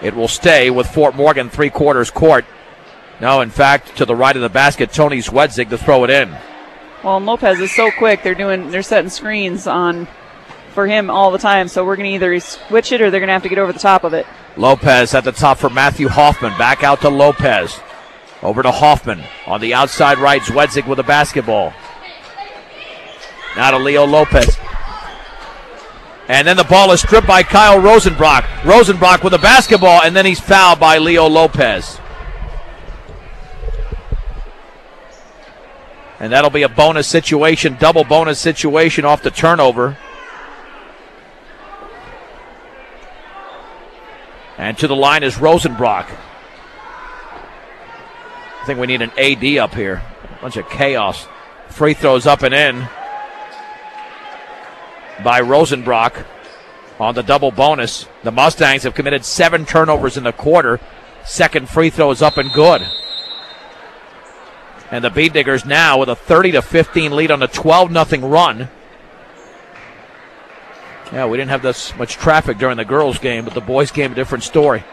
It will stay with Fort Morgan three-quarters court. No, in fact, to the right of the basket, Tony Zwedzig to throw it in. Well, Lopez is so quick. They're setting screens on for him all the time, so we're going to either switch it or they're going to have to get over the top of it. Lopez at the top for Matthew Hoffman. Back out to Lopez. Over to Hoffman. On the outside right, Zwedzig with the basketball. Now to Leo Lopez. And then the ball is stripped by Kyle Rosenbrock. Rosenbrock with the basketball, and then he's fouled by Leo Lopez. And that'll be a bonus situation, double bonus situation off the turnover. And to the line is Rosenbrock. I think we need an AD up here. A bunch of chaos. Free throws up and in by Rosenbrock on the double bonus. The Mustangs have committed 7 turnovers in the quarter. Second free throw is up and good. And the Bead Diggers now with a 30-15 lead on a 12-0 run. Yeah, we didn't have this much traffic during the girls' game, but the boys' game, a different story.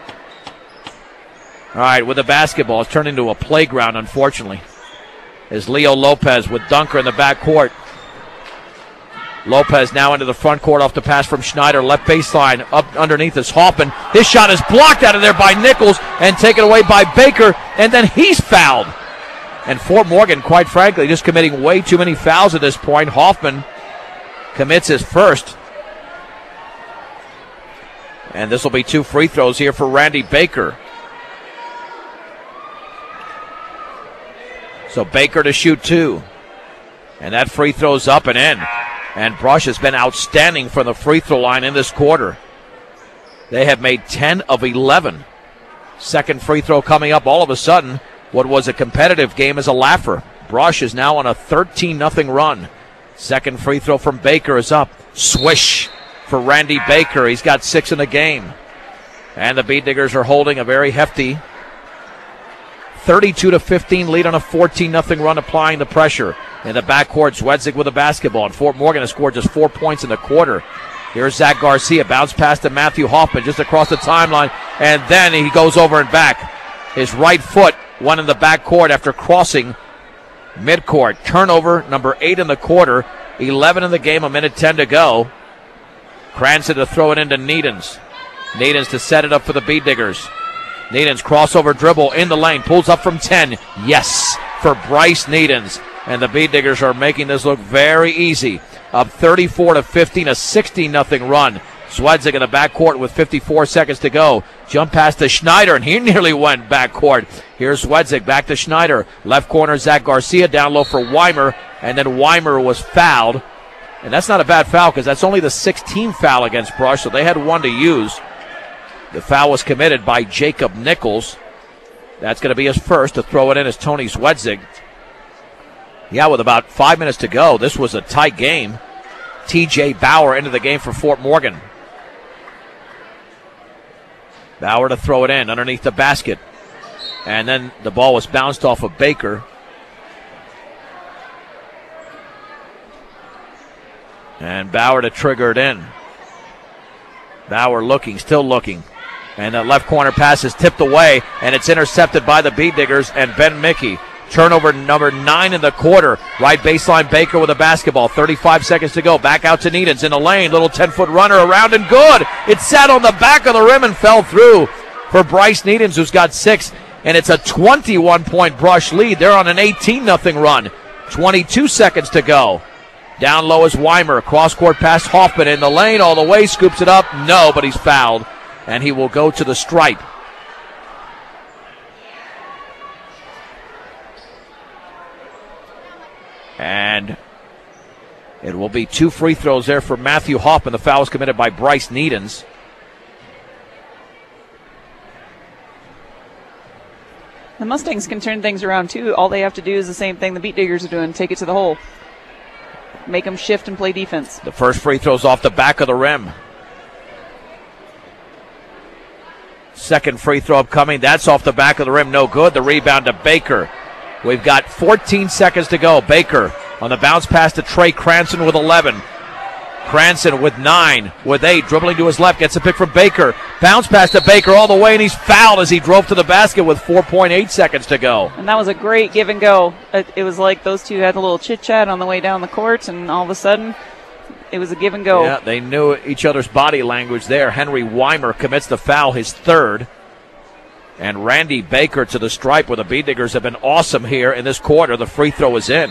All right, with the basketball, it's turned into a playground, unfortunately. Is Leo Lopez with Dunker in the backcourt. Lopez now into the front court off the pass from Schneider. Left baseline, up underneath is Hoffman. His shot is blocked out of there by Nichols and taken away by Baker, and then he's fouled. And Fort Morgan, quite frankly, just committing way too many fouls at this point. Hoffman commits his first. And this will be 2 free throws here for Randy Baker. So Baker to shoot 2. And that free throw's up and in. And Brush has been outstanding from the free throw line in this quarter. They have made 10 of 11. Second free throw coming up. All of a sudden, what was a competitive game is a laugher. Brush is now on a 13-0 run. Second free throw from Baker is up. Swish for Randy Baker. He's got 6 in the game. And the Bead Diggers are holding a very hefty 32-15 lead on a 14-0 run, applying the pressure. In the backcourt, Zwedzig with the basketball. And Fort Morgan has scored just 4 points in the quarter. Here's Zach Garcia. Bounce pass to Matthew Hoffman just across the timeline. And then he goes over and back. His right foot went in the backcourt after crossing midcourt. Turnover number 8 in the quarter. 11 in the game, 1:10 to go. Cranston to throw it into Needens. Needens to set it up for the Bead Diggers. Needens crossover dribble in the lane. Pulls up from 10. Yes, for Bryce Needens. And the Bead Diggers are making this look very easy. Up 34-15, a 16-0 run. Zwedzig in the backcourt with 54 seconds to go. Jump pass to Schneider, and he nearly went backcourt. Here's Zwedzig back to Schneider. Left corner, Zach Garcia down low for Weimer. And then Weimer was fouled. And that's not a bad foul because that's only the 16th foul against Brush, so they had 1 to use. The foul was committed by Jacob Nichols. That's going to be his first. To throw it in is Tony Zwedzig. Yeah, with about 5 minutes to go, this was a tight game. T.J. Bauer into the game for Fort Morgan. Bauer to throw it in underneath the basket. And then the ball was bounced off of Baker. And Bauer to trigger it in. Bauer looking, still looking. And that left corner pass is tipped away, and it's intercepted by the Bead Diggers and Ben Mickey. Turnover number 9 in the quarter. Right baseline, Baker with a basketball. 35 seconds to go. Back out to Needens in the lane. Little 10-foot runner around and good. It sat on the back of the rim and fell through for Bryce Needens, who's got 6. And it's a 21-point Brush lead. They're on an 18-0 run. 22 seconds to go. Down low is Weimer. Cross-court pass Hoffman in the lane all the way. Scoops it up. No, but he's fouled. And he will go to the stripe. And it will be 2 free throws there for Matthew Hoffman. The foul was committed by Bryce Needens. The Mustangs can turn things around, too. All they have to do is the same thing the Beat Diggers are doing. Take it to the hole. Make them shift and play defense. The first free throw's off the back of the rim. Second free throw upcoming. That's off the back of the rim. No good. The rebound to Baker. We've got 14 seconds to go. Baker on the bounce pass to Trey Cranston with 11. Cranston with 9, with 8, dribbling to his left, gets a pick from Baker. Bounce pass to Baker all the way, and he's fouled as he drove to the basket with 4.8 seconds to go. And that was a great give and go. It was like those two had a little chit-chat on the way down the court, and all of a sudden, it was a give and go. Yeah, they knew each other's body language there. Henry Weimer commits the foul, his 3rd. And Randy Baker to the stripe, where the Bead Diggers have been awesome here in this quarter. The free throw is in.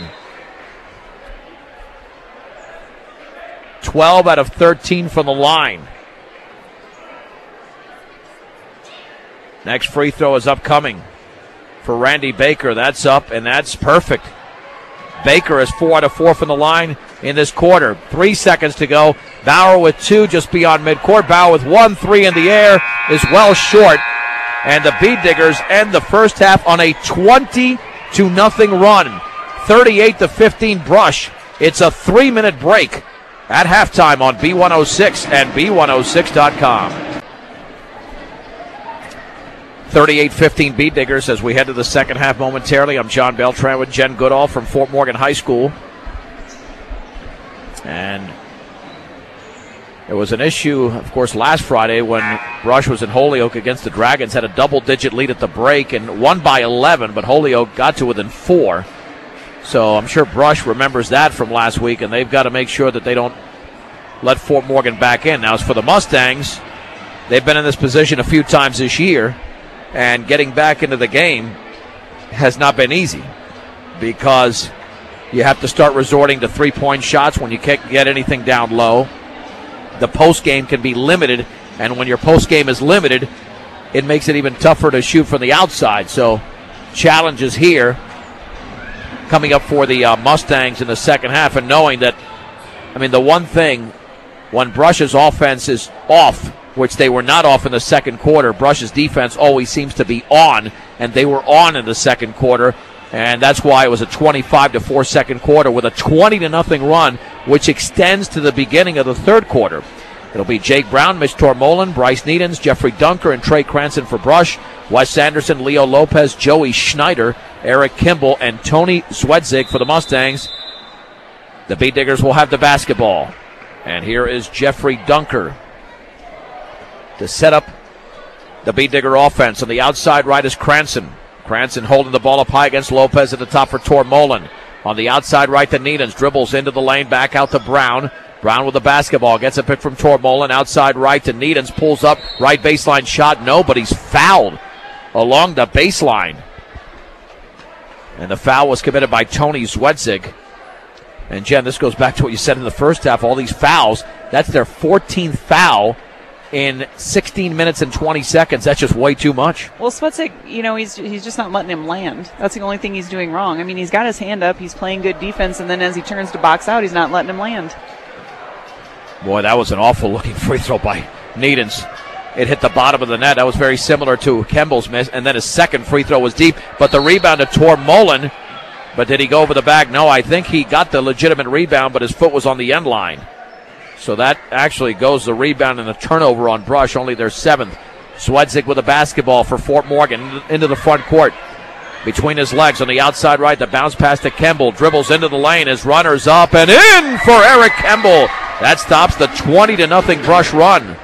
12 out of 13 from the line. Next free throw is upcoming for Randy Baker. That's up, and that's perfect. Baker is 4 out of 4 from the line in this quarter. 3 seconds to go. Bauer with 2 just beyond midcourt. Bauer with 1, 3 in the air is well short. And the Bead Diggers end the first half on a 20-0 run. 38-15 Brush. It's a 3-minute break at halftime on B106 and B106.com. 38-15 Bead Diggers as we head to the second half momentarily. I'm John Beltran with Jen Goodall from Fort Morgan High School. And there was an issue, of course, last Friday when Brush was in Holyoke against the Dragons, had a double-digit lead at the break and won by 11, but Holyoke got to within 4. So I'm sure Brush remembers that from last week, and they've got to make sure that they don't let Fort Morgan back in. Now, as for the Mustangs, they've been in this position a few times this year, and getting back into the game has not been easy because you have to start resorting to three-point shots when you can't get anything down low. The post game can be limited, and when your post game is limited, it makes it even tougher to shoot from the outside. So challenges here coming up for the Mustangs in the second half, and knowing that, I mean, the one thing, when Brush's offense is off, which they were not off in the second quarter, Brush's defense always seems to be on, and they were on in the second quarter, and that's why it was a 25-4 second quarter with a 20-0 run, which extends to the beginning of the third quarter. It'll be Jake Brown, Mitch Tormolen, Bryce Needens, Jeffrey Dunker, and Trey Cranston for Brush, Wes Anderson, Leo Lopez, Joey Schneider, Eric Kimball, and Tony Zwedzig for the Mustangs. The Bead Diggers will have the basketball. And here is Jeffrey Dunker to set up the Bead Digger offense. On the outside right is Cranston. Cranston holding the ball up high against Lopez at the top for Tormolen. On the outside right to Needens. Dribbles into the lane, back out to Brown. Brown with the basketball. Gets a pick from Tormolen. Outside right to Needens. Pulls up. Right baseline shot. No, but he's fouled along the baseline. And the foul was committed by Tony Zwedzig. And Jen, this goes back to what you said in the first half. All these fouls, that's their 14th foul in 16 minutes and 20 seconds. That's just way too much. Well, Zwedzig, he's just not letting him land. That's the only thing he's doing wrong. I mean, he's got his hand up. He's playing good defense. And then as he turns to box out, he's not letting him land. Boy, that was an awful-looking free throw by Needens. It hit the bottom of the net. That was very similar to Kemball's miss. And then his second free throw was deep. But the rebound to Tormolen But did he go over the back? No, I think he got the legitimate rebound, but his foot was on the end line. So that actually goes the rebound and the turnover on Brush, only their 7th. Swedzig with a basketball for Fort Morgan into the front court. Between his legs on the outside right, the bounce pass to Kemble. Dribbles into the lane. His runner's up and in for Eric Kemble. That stops the 20-0 Brush run.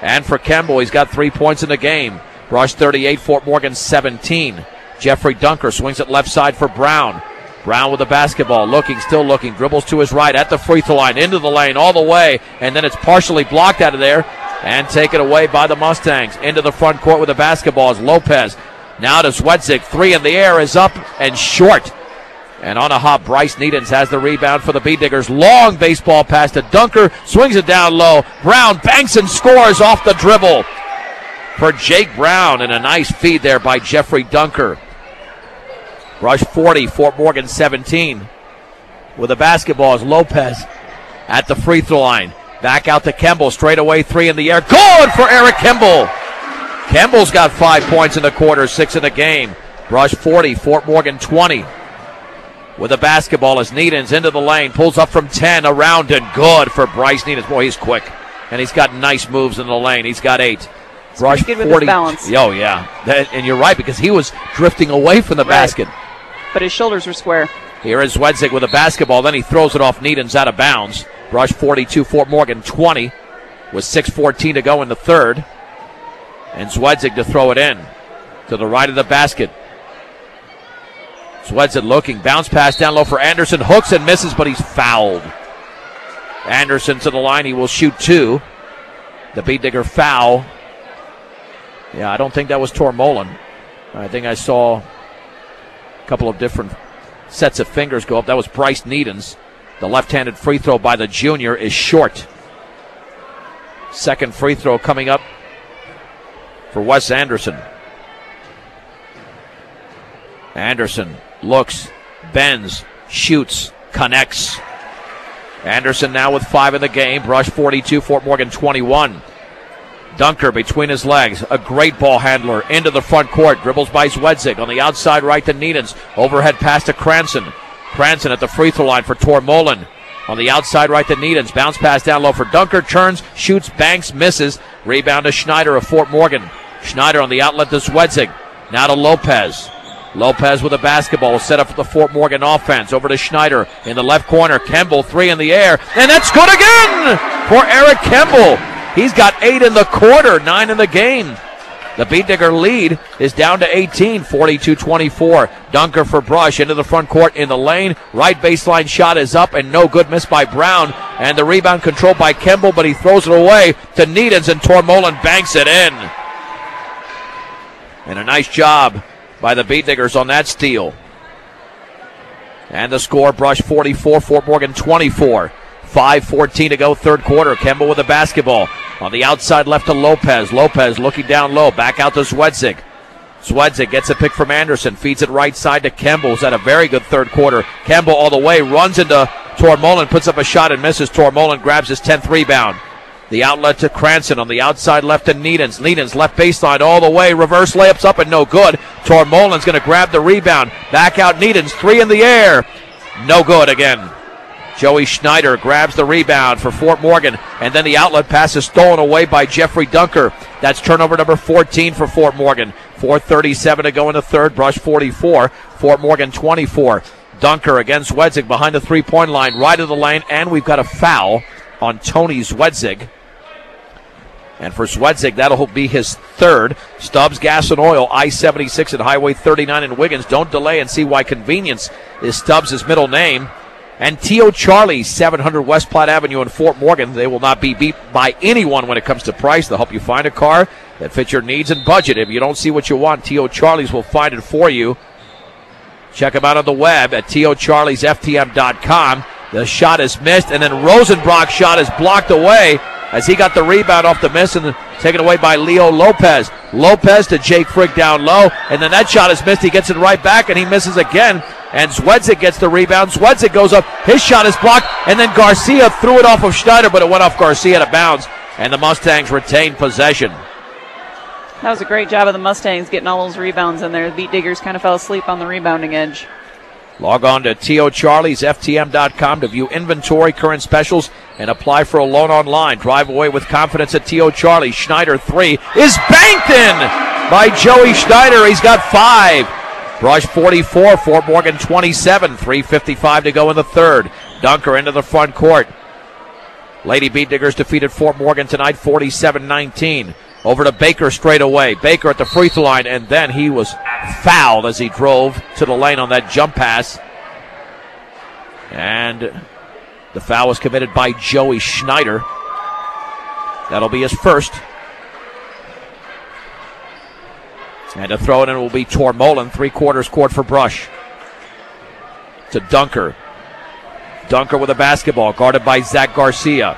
And for Kemble, he's got 3 points in the game. Brush 38, Fort Morgan 17. Jeffrey Dunker swings it left side for Brown. Brown with the basketball, still looking, dribbles to his right at the free throw line, into the lane, all the way, and then it's partially blocked out of there and taken away by the Mustangs. Into the front court with the basketball is Lopez. Now to Swedzig, 3 in the air, is up and short. And on a hop, Bryce Needens has the rebound for the Beat Diggers. Long baseball pass to Dunker, swings it down low. Brown banks and scores off the dribble for Jake Brown, and a nice feed there by Jeffrey Dunker. Brush 40, Fort Morgan 17. With the basketball is Lopez at the free throw line. Back out to Kemble, straight away 3 in the air. Good for Eric Kemble. Kemble's got 5 points in the quarter, 6 in the game. Brush 40, Fort Morgan 20. With the basketball is Needens into the lane, pulls up from 10, around and good for Bryce Needens. Boy, he's quick, and he's got nice moves in the lane. He's got 8. Brush good 40. With his balance. Oh, yeah. And you're right, because he was drifting away from the basket. But his shoulders were square. Here is Swedzig with a basketball. Then he throws it off Needens out of bounds. Brush 42, Fort Morgan 20 with 6:14 to go in the third. And Swedzig to throw it in to the right of the basket. Swedzig looking. Bounce pass down low for Anderson. Hooks and misses, but he's fouled. Anderson to the line. He will shoot 2. The Beat Digger foul. Yeah, I don't think that was Tormolen. I think I saw a couple of different sets of fingers go up. That was Bryce Needens. The left-handed free throw by the junior is short. Second free throw coming up for Wes Anderson. Anderson looks, bends, shoots, connects. Anderson now with 5 in the game. Brush 42, Fort Morgan 21. Dunker between his legs, a great ball handler into the front court, dribbles by Swedzig on the outside right to Needens, overhead pass to Cranston. Cranston at the free throw line for Tormolen. On the outside right to Needens, bounce pass down low for Dunker, turns, shoots, banks, misses, rebound to Schneider of Fort Morgan. Schneider on the outlet to Swedzig, now to Lopez. Lopez with a basketball set up for the Fort Morgan offense, over to Schneider in the left corner, Kemble 3 in the air, and that's good again for Eric Kemble. He's got 8 in the quarter, 9 in the game. The Beat Digger lead is down to 18, 42-24. Dunker for Brush into the front court in the lane. Right baseline shot is up and no good, missed by Brown. And the rebound controlled by Kemble, but he throws it away to Needens, and Tormolen banks it in. And a nice job by the Beat Diggers on that steal. And the score, Brush 44, Fort Morgan 24. 5:14 to go, third quarter. Kemble with the basketball. On the outside left to Lopez. Lopez looking down low. Back out to Swedzig. Swedzig gets a pick from Anderson. Feeds it right side to Kemble, who's had a very good third quarter. Kemble all the way. Runs into Tormolen. Puts up a shot and misses. Tormolen grabs his 10th rebound. The outlet to Cranston. On the outside left to Needens. Needens left baseline all the way. Reverse layups up and no good. Tormolen's going to grab the rebound. Back out Needens. 3 in the air. No good again. Joey Schneider grabs the rebound for Fort Morgan, and then the outlet pass is stolen away by Jeffrey Dunker. That's turnover number 14 for Fort Morgan. 4:37 to go in the third. Brush 44, Fort Morgan 24. Dunker against Swedzig behind the three-point line, right of the lane, and we've got a foul on Tony Swedzig. And for Swedzig, that'll be his third. Stubbs Gas and Oil, I-76 and Highway 39 in Wiggins. Don't delay and see why convenience is Stubbs' middle name. And T.O. Charlie, 700 West Platte Avenue in Fort Morgan. They will not be beat by anyone when it comes to price. They'll help you find a car that fits your needs and budget. If you don't see what you want, T.O. Charlie's will find it for you. Check them out on the web at tocharliesftm.com. The shot is missed, and then Rosenbrock's shot is blocked away as he got the rebound off the miss and taken away by Leo Lopez. Lopez to Jake Frick down low, and then that shot is missed. He gets it right back, and he misses again. And Swedzig gets the rebound. Swedzig goes up. His shot is blocked. And then Garcia threw it off of Schneider, but it went off Garcia out of bounds. And the Mustangs retain possession. That was a great job of the Mustangs getting all those rebounds in there. The Beat Diggers kind of fell asleep on the rebounding edge. Log on to TOCharliesFTM.com to view inventory, current specials, and apply for a loan online. Drive away with confidence at T.O. Charlie. Schneider 3 is banked in by Joey Schneider. He's got 5. Brush 44, Fort Morgan 27. 3:55 to go in the third. Dunker into the front court. Lady Beat Diggers defeated Fort Morgan tonight 47-19. Over to Baker straight away. Baker at the free throw line, and then he was fouled as he drove to the lane on that jump pass. And the foul was committed by Joey Schneider. That'll be his first. And to throw it in will be Tormolen. 3/4 court for Brush. To Dunker. Dunker with a basketball, guarded by Zach Garcia.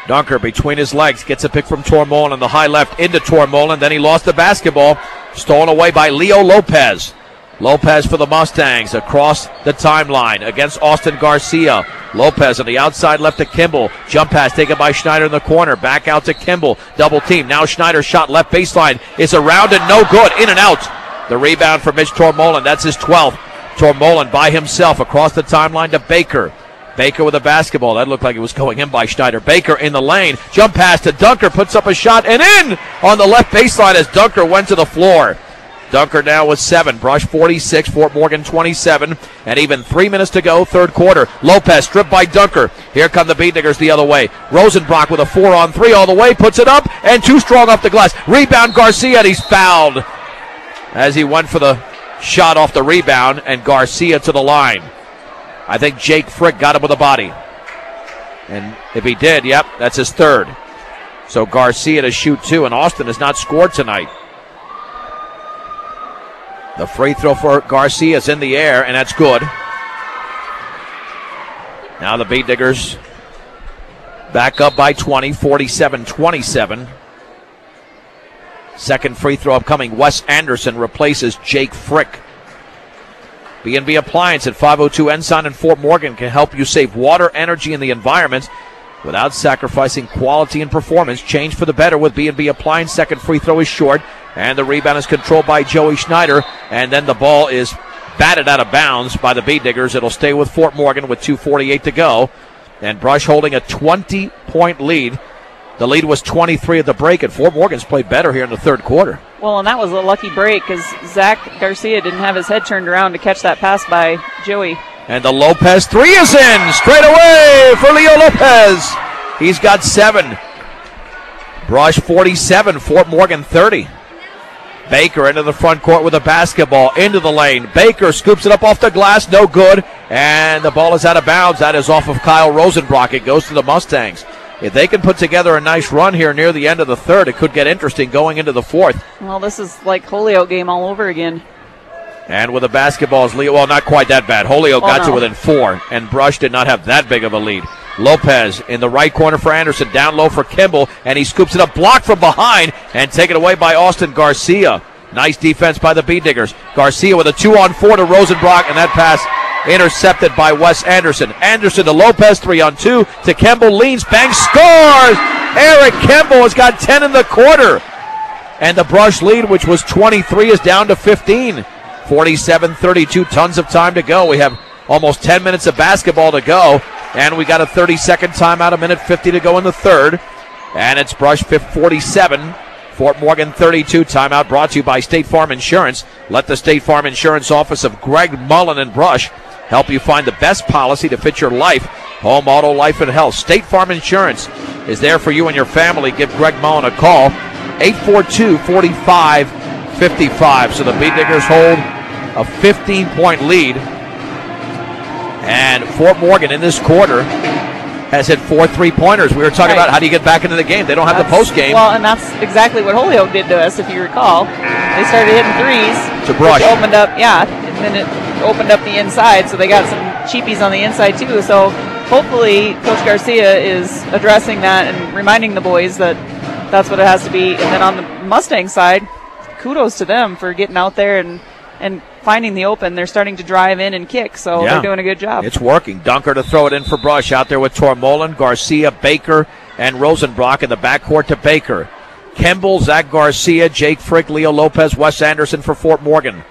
Dunker between his legs, gets a pick from Tormolen on the high left into Tormolen. Then he lost the basketball, stolen away by Leo Lopez. Lopez for the Mustangs across the timeline against Austin Garcia. Lopez on the outside left to Kimball. Jump pass taken by Schneider in the corner. Back out to Kimball. Double team. Now Schneider shot left baseline. Is around and no good. In and out. The rebound for Mitch Tormolen. That's his 12th. Tormolen by himself across the timeline to Baker. Baker with a basketball. That looked like it was going in by Schneider. Baker in the lane. Jump pass to Dunker. Puts up a shot and in on the left baseline as Dunker went to the floor. Dunker now with 7. Brush 46, Fort Morgan 27, and even 3 minutes to go, third quarter. Lopez stripped by Dunker. Here come the Beat Diggers the other way. Rosenbrock with a 4-on-3 all the way, puts it up, and too strong off the glass. Rebound Garcia, and he's fouled as he went for the shot off the rebound, and Garcia to the line. I think Jake Frick got him with a body. And if he did, yep, that's his third. So Garcia to shoot 2, and Austin has not scored tonight. The free throw for Garcia is in the air, and that's good. Now the Beat Diggers back up by 20, 47-27. Second free throw upcoming. Wes Anderson replaces Jake Frick. B&B Appliance at 502 Ensign in Fort Morgan can help you save water, energy, and the environment without sacrificing quality and performance. Change for the better with B&B Appliance. Second free throw is short, and the rebound is controlled by Joey Schneider, and then the ball is batted out of bounds by the Beat Diggers. It'll stay with Fort Morgan with 2:48 to go, and Brush holding a 20-point lead. The lead was 23 at the break, and Fort Morgan's played better here in the third quarter. Well, and that was a lucky break because Zach Garcia didn't have his head turned around to catch that pass by Joey. And the Lopez 3 is in straight away for Leo Lopez. He's got 7. Brush 47, Fort Morgan 30. Baker into the front court with a basketball into the lane. Baker scoops it up off the glass, no good, and the ball is out of bounds. That is off of Kyle Rosenbrock. It goes to the Mustangs. If they can put together a nice run here near the end of the third, it could get interesting going into the fourth. Well, this is like Holyoke game all over again. And with the basketball is Leo. Well, not quite that bad. Holyoke got to within 4, and Brush did not have that big of a lead. Lopez in the right corner for Anderson, down low for Kimball, and he scoops it up, blocked from behind, and taken away by Austin Garcia. Nice defense by the Beat Diggers. Garcia with a 2-on-4 to Rosenbrock, and that pass intercepted by Wes Anderson. Anderson to Lopez, 3-on-2 to Kimball, leans, bangs, scores! Eric Kimball has got 10 in the quarter. And the Brush lead, which was 23, is down to 15. 47-32, tons of time to go. We have almost 10 minutes of basketball to go, and we got a 30-second timeout, a minute 50 to go in the third. And it's Brush 47, Fort Morgan 32. Timeout brought to you by State Farm Insurance. Let the State Farm Insurance office of Greg Mullen and Brush help you find the best policy to fit your life. Home, auto, life, and health. State Farm Insurance is there for you and your family. Give Greg Mullen a call, 842-4555. So the Beat Diggers hold a 15-point lead. And Fort Morgan in this quarter has hit 4 3-pointers. We were talking about how do you get back into the game. They don't have the post game. Well, and that's exactly what Holyoke did to us, if you recall. They started hitting threes. To Brush. Opened up, and then it opened up the inside, so they got some cheapies on the inside too. So hopefully Coach Garcia is addressing that and reminding the boys that that's what it has to be. And then on the Mustang side, kudos to them for getting out there and finding the open. They're starting to drive in and kick, so they're doing a good job. It's working. Dunker to throw it in for Brush. Out there with Tormolen, Garcia, Baker, and Rosenbrock in the backcourt to Baker. Kimball, Zach Garcia, Jake Frick, Leo Lopez, Wes Anderson for Fort Morgan.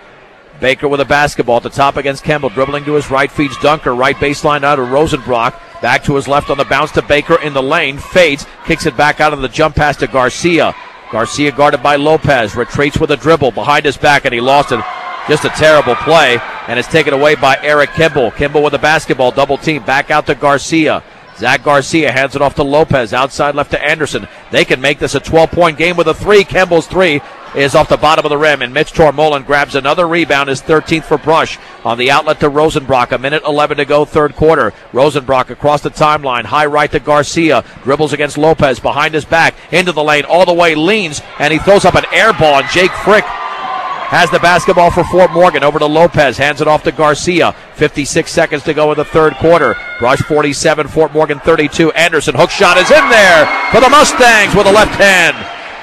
Baker with a basketball at the top against Kemble. Dribbling to his right, feeds Dunker. Right baseline out to Rosenbrock. Back to his left on the bounce to Baker in the lane. Fades. Kicks it back out of the jump pass to Garcia. Garcia guarded by Lopez. Retreats with a dribble behind his back, and he lost it. Just a terrible play, and it's taken away by Eric Kimball. Kimball with the basketball. Double team. Back out to Garcia. Zach Garcia hands it off to Lopez. Outside left to Anderson. They can make this a 12-point game with a three. Kimball's three is off the bottom of the rim, and Mitch Tormolen grabs another rebound, his 13th for Brush. On the outlet to Rosenbrock, 1:11 to go, third quarter. Rosenbrock across the timeline, high right to Garcia, dribbles against Lopez, behind his back, into the lane, all the way, leans, and he throws up an air ball, and Jake Frick has the basketball for Fort Morgan. Over to Lopez, hands it off to Garcia. 56 seconds to go in the third quarter. Brush 47, Fort Morgan 32. Anderson, hook shot is in there for the Mustangs with a left hand.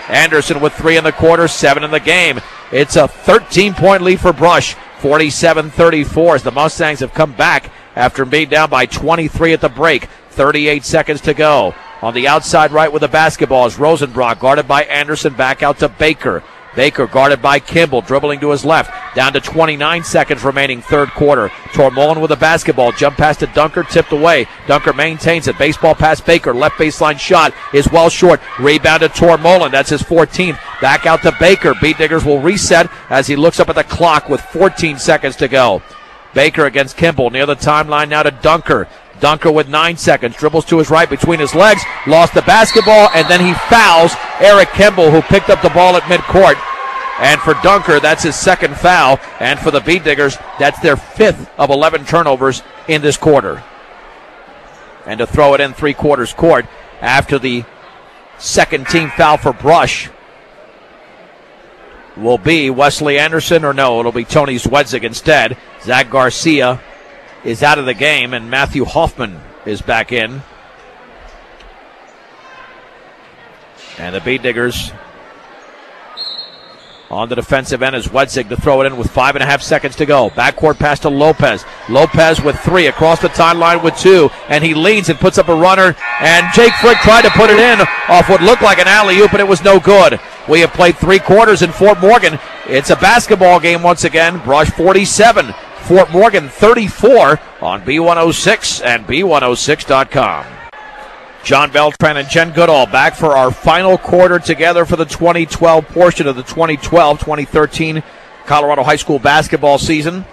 Anderson with 3 in the quarter, 7 in the game. It's a 13-point lead for Brush, 47-34, as the Mustangs have come back after being down by 23 at the break. 38 seconds to go. On the outside right with the basketball is Rosenbrock, guarded by Anderson, back out to Baker. Baker guarded by Kimball, dribbling to his left. Down to 29 seconds remaining, third quarter. Tormolen with the basketball. Jump pass to Dunker, tipped away. Dunker maintains it. Baseball pass Baker. Left baseline shot is well short. Rebound to Tormolen. That's his 14th. Back out to Baker. Beat Diggers will reset as he looks up at the clock with 14 seconds to go. Baker against Kimball near the timeline now to Dunker. Dunker with 9 seconds. Dribbles to his right between his legs. Lost the basketball, and then he fouls Eric Kimball, who picked up the ball at midcourt. And for Dunker, that's his second foul. And for the Beat Diggers, that's their 5th of 11 turnovers in this quarter. And to throw it in three-quarters court after the second team foul for Brush will be Wesley Anderson, or no, it'll be Tony Zwedzig instead. Zach Garcia is out of the game, and Matthew Hoffman is back in. And the Beat Diggers on the defensive end is Zwedzig to throw it in with 5.5 seconds to go. Backcourt pass to Lopez. Lopez with 3 across the timeline with 2, and he leans and puts up a runner, and Jake Frick tried to put it in off what looked like an alley-oop, but it was no good. We have played 3 quarters in Fort Morgan. It's a basketball game once again. Brush 47, Fort Morgan 34 on B106 and B106.com. John Beltran and Jen Goodall back for our final quarter together for the 2012 portion of the 2012-2013 Colorado High School basketball season.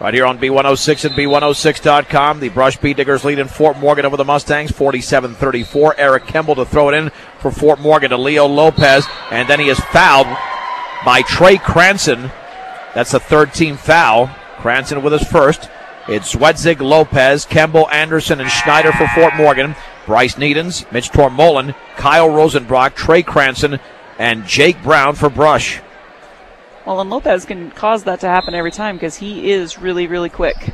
Right here on B106 and B106.com. The Brush Beat Diggers lead in Fort Morgan over the Mustangs, 47-34. Eric Kimball to throw it in for Fort Morgan to Leo Lopez, and then he is fouled by Trey Cranston. That's the third team foul. Cranston with his first. It's Zwedzig, Lopez, Kimball, Anderson, and Schneider for Fort Morgan. Bryce Needens, Mitch Tormolen, Kyle Rosenbrock, Trey Cranston, and Jake Brown for Brush. Well, and Lopez can cause that to happen every time because he is really, really quick.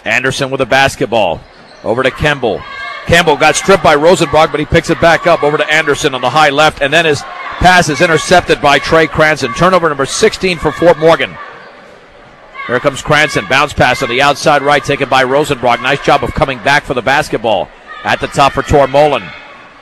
Anderson with a basketball. Over to Kimball. Kimball got stripped by Rosenbrock, but he picks it back up over to Anderson on the high left, and then his pass is intercepted by Trey Cranston. Turnover number 16 for Fort Morgan. Here comes Cranston. Bounce pass on the outside right, taken by Rosenbrock. Nice job of coming back for the basketball. At the top for Tormolen.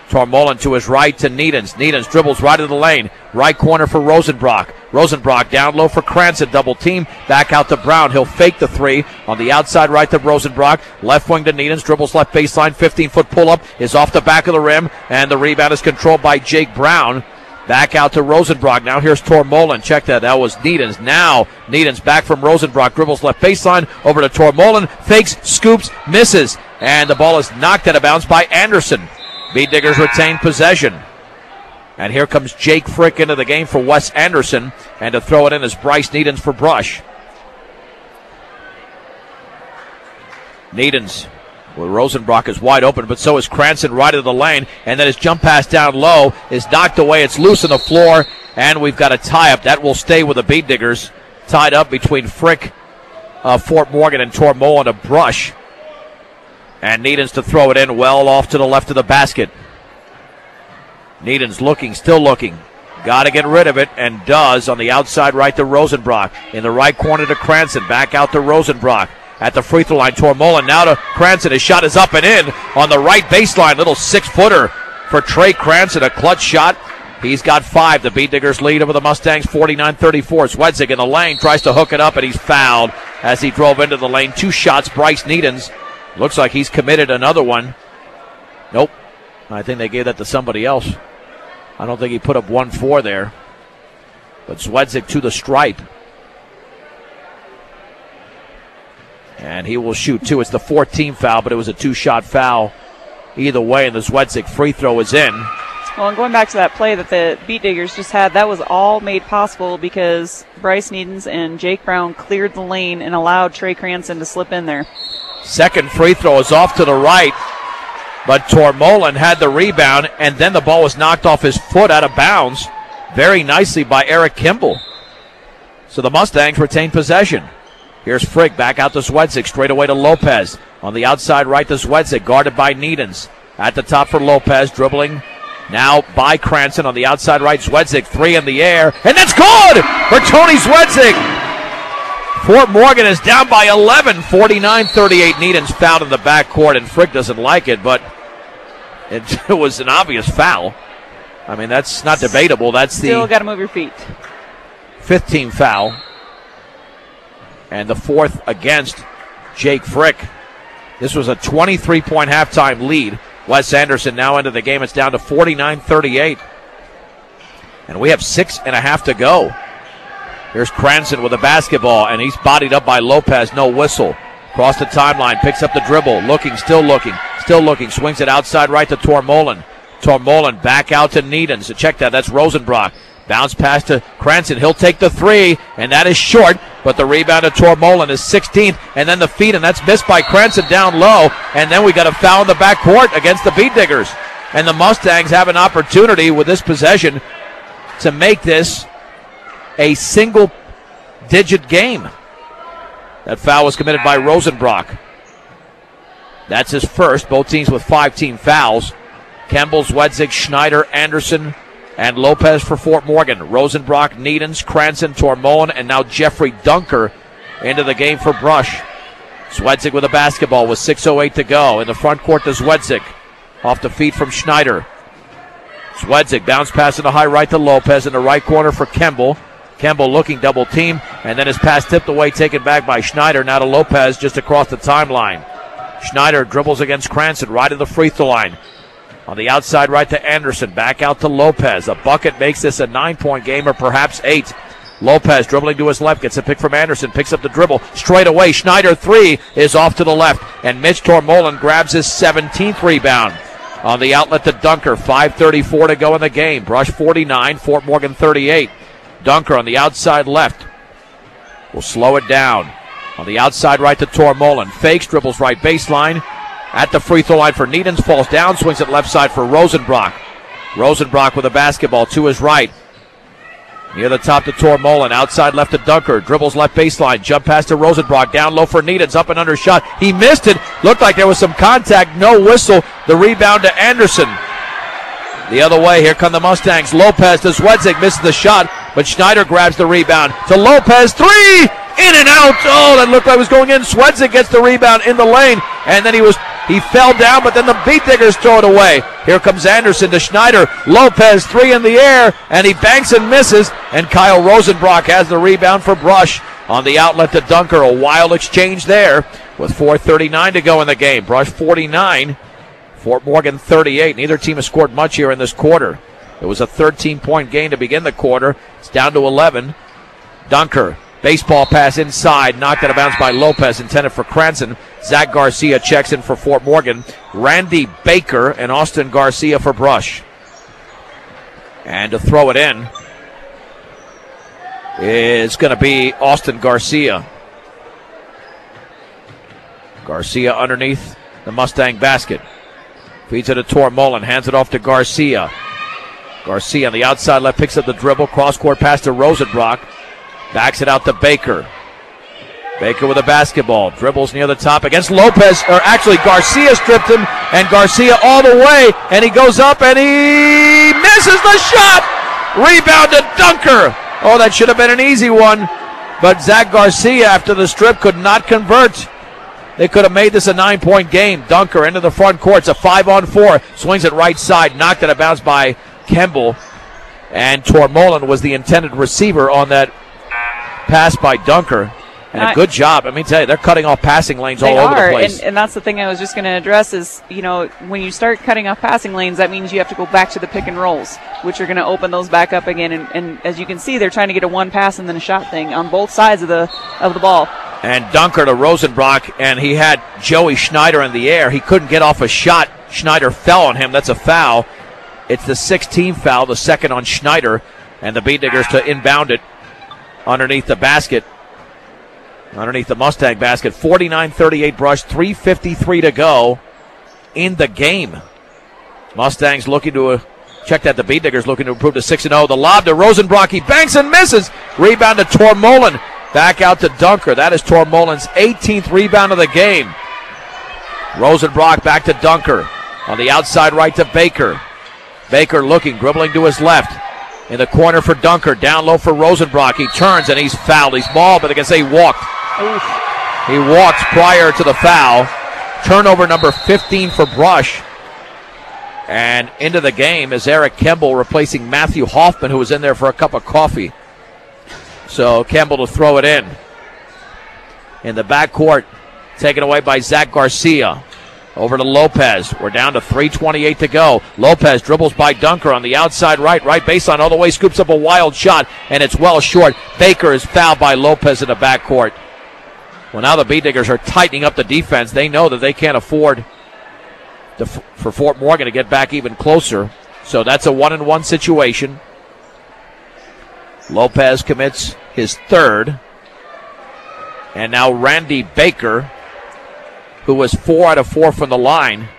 Tormolen to his right to Needens. Needens dribbles right of the lane. Right corner for Rosenbrock. Rosenbrock down low for Cranston. Double team. Back out to Brown. He'll fake the 3. On the outside right to Rosenbrock. Left wing to Needens. Dribbles left baseline. 15-foot pull-up is off the back of the rim. And the rebound is controlled by Jake Brown. Back out to Rosenbrock. Now here's Tormolen. Check that. That was Needens. Now Needens back from Rosenbrock. Dribbles left baseline. Over to Tormolen. Fakes, scoops, misses. And the ball is knocked out of bounds by Anderson. Beat Diggers retain possession. And here comes Jake Frick into the game for Wes Anderson. And to throw it in is Bryce Needens for Brush. Needens. Well, Rosenbrock is wide open, but so is Cranston right of the lane. And then his jump pass down low is knocked away. It's loose on the floor. And we've got a tie-up. That will stay with the Beat Diggers. Tied up between Frick of Fort Morgan and Tormolen of Brush. And Needens to throw it in well off to the left of the basket. Needens looking, still looking. Got to get rid of it, and does on the outside right to Rosenbrock. In the right corner to Cranston. Back out to Rosenbrock. At the free throw line, Tormolen now to Cranston. His shot is up and in on the right baseline. Little 6-footer for Trey Cranston. A clutch shot He's got 5. The Beat Diggers lead over the Mustangs 49-34. Zwedzik in the lane, tries to hook it up, and he's fouled as he drove into the lane. 2 shots, Bryce Needens. Looks like he's committed another one. Nope. I think they gave that to somebody else. I don't think he put up 1-4 there. But Zwedzik to the stripe. And he will shoot 2. It's the 14th foul, but it was a 2-shot foul either way, and the Zwedzik free throw is in. Well, and going back to that play that the Beat Diggers just had, that was all made possible because Bryce Needens and Jake Brown cleared the lane and allowed Trey Cranston to slip in there. Second free throw is off to the right, but Tormolen had the rebound, and then the ball was knocked off his foot out of bounds very nicely by Eric Kimball. So the Mustangs retain possession. Here's Frigg back out to Zwedzik, straight away to Lopez. On the outside right to Zwedzik, guarded by Needens. At the top for Lopez, dribbling now by Cranston on the outside right. Zwedzik, 3 in the air, and that's good for Tony Zwedzik. Fort Morgan is down by 11, 49-38. Needens fouled in the backcourt, and Frigg doesn't like it, but it was an obvious foul. I mean, that's not debatable. That's Still got to move your feet. 15th foul, and the 4th against Jake Frick. This was a 23-point halftime lead. Wes Anderson now into the game. It's down to 49-38. And we have 6.5 to go. Here's Cranston with the basketball, and he's bodied up by Lopez. No whistle. Across the timeline, picks up the dribble. Still looking. Swings it outside right to Tormolen. Tormolen back out to Needens. Check that. That's Rosenbrock. Bounce pass to Cranston. He'll take the 3, and that is short. But the rebound to Tormolen is 16th. And then the feed, and that's missed by Cranston down low. And then we got a foul in the backcourt against the Beat Diggers. And the Mustangs have an opportunity with this possession to make this a single-digit game. That foul was committed by Rosenbrock. That's his first. Both teams with 5 team fouls. Kemble, Zwedzik, Schneider, Anderson, and Lopez for Fort Morgan. Rosenbrock, Needens, Cranston, Tormolen, and now Jeffrey Dunker into the game for Brush. Zwedzik with a basketball with 6:08 to go. In the front court to Zwedzik. Off the feet from Schneider. Zwedzik bounce pass in the high right to Lopez in the right corner for Kemble. Kemble looking double team, and then his pass tipped away, taken back by Schneider. Now to Lopez just across the timeline. Schneider dribbles against Cranston right at the free throw line. On the outside right to Anderson, back out to Lopez. A bucket makes this a 9-point game or perhaps 8. Lopez dribbling to his left, gets a pick from Anderson, picks up the dribble straight away. Schneider 3 is off to the left, and Mitch Tormolen grabs his 17th rebound. On the outlet to Dunker, 5:34 to go in the game. Brush 49, Fort Morgan 38. Dunker on the outside left will slow it down. On the outside right to Tormolen, fakes, dribbles right baseline. At the free throw line for Needens, falls down, swings it left side for Rosenbrock. Rosenbrock with a basketball to his right. Near the top to Tormolen, outside left to Dunker, dribbles left baseline, jump pass to Rosenbrock, down low for Needens, up and under shot. He missed it, looked like there was some contact, no whistle. The rebound to Anderson. The other way, here come the Mustangs. Lopez to Zwedzik, misses the shot, but Schneider grabs the rebound to Lopez, 3! In and out. Oh, that looked like it was going in. Zwedzik gets the rebound in the lane, and then he fell down, but then the Beat Diggers throw it away. Here comes Anderson to Schneider. Lopez, 3 in the air, and he banks and misses, and Kyle Rosenbrock has the rebound for Brush. On the outlet to Dunker, a wild exchange there with 4:39 to go in the game. Brush 49, Fort Morgan 38. Neither team has scored much here in this quarter. It was a 13-point game to begin the quarter. It's down to 11. Dunker. Baseball pass inside, knocked out of bounds by Lopez, intended for Cranston. Zach Garcia checks in for Fort Morgan. Randy Baker and Austin Garcia for Brush. And to throw it in is going to be Austin Garcia. Garcia underneath the Mustang basket. Feeds it to Tormolen, hands it off to Garcia. Garcia on the outside left picks up the dribble, cross-court pass to Rosenbrock. Backs it out to Baker. Baker with a basketball. Dribbles near the top against Lopez. Or actually, Garcia stripped him. And Garcia all the way. And he goes up and he misses the shot. Rebound to Dunker. Oh, that should have been an easy one. But Zach Garcia, after the strip, could not convert. They could have made this a 9-point game. Dunker into the front court. It's a 5-on-4. Swings it right side. Knocked it out of bounds by Kemble. And Tormolen was the intended receiver on that pass by Dunker. And a good job. I mean, tell you, they're cutting off passing lanes all over the place. And that's the thing I was just going to address is, when you start cutting off passing lanes, that means you have to go back to the pick and rolls, which are going to open those back up again. And as you can see, they're trying to get a one pass and then a shot thing on both sides of the ball. And Dunker to Rosenbrock, and he had Joey Schneider in the air. He couldn't get off a shot. Schneider fell on him. That's a foul. It's the 16th foul, the second on Schneider, and the Beat Diggers to inbound it underneath the basket. Underneath the Mustang basket. 49-38 Brush, 3:53 to go in the game. Mustangs looking to check that. The Beat Diggers looking to improve to 6-0. The lob to Rosenbrock. He banks and misses. Rebound to Tormolen. Back out to Dunker. That is Tormolen's 18th rebound of the game. Rosenbrock back to Dunker. On the outside right to Baker. Baker looking, dribbling to his left. In the corner for Dunker. Down low for Rosenbrock. He turns and he's fouled. He's mauled, but they can say he walked. Oof. He walked prior to the foul. Turnover number 15 for Brush. And into the game is Eric Kemble replacing Matthew Hoffman, who was in there for a cup of coffee. So Kemble to throw it in. In the backcourt, taken away by Zach Garcia. Over to Lopez. We're down to 3:28 to go. Lopez dribbles by Dunker on the outside right baseline all the way, scoops up a wild shot, and it's well short. Baker is fouled by Lopez in the backcourt. Well, now the Beat Diggers are tightening up the defense. They know that they can't afford for Fort Morgan to get back even closer. So that's a 1-and-1 situation. Lopez commits his third. And now Randy Baker, who was 4 out of 4 from the line.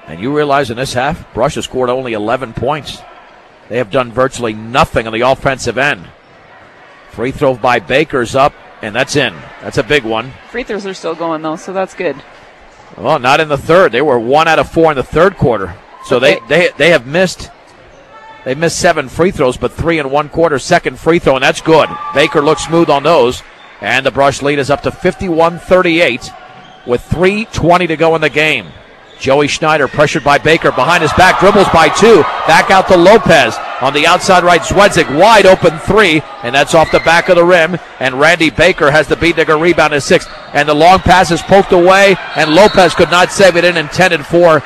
And you realize in this half, Brush has scored only 11 points. They have done virtually nothing on the offensive end. Free throw by Baker's up, and that's in. That's a big one. Free throws are still going, though, so that's good. Well, not in the third. They were 1 out of 4 in the third quarter. So they have missed. They missed 7 free throws, but 3 in 1 quarter. Second free throw, and that's good. Baker looks smooth on those. And the Brush lead is up to 51-38 with 3:20 to go in the game. Joey Schneider pressured by Baker behind his back, dribbles by 2. Back out to Lopez on the outside right. Zwedzig wide open 3, and that's off the back of the rim. And Randy Baker has the Beat Digger rebound at 6. And the long pass is poked away, and Lopez could not save it in, intended for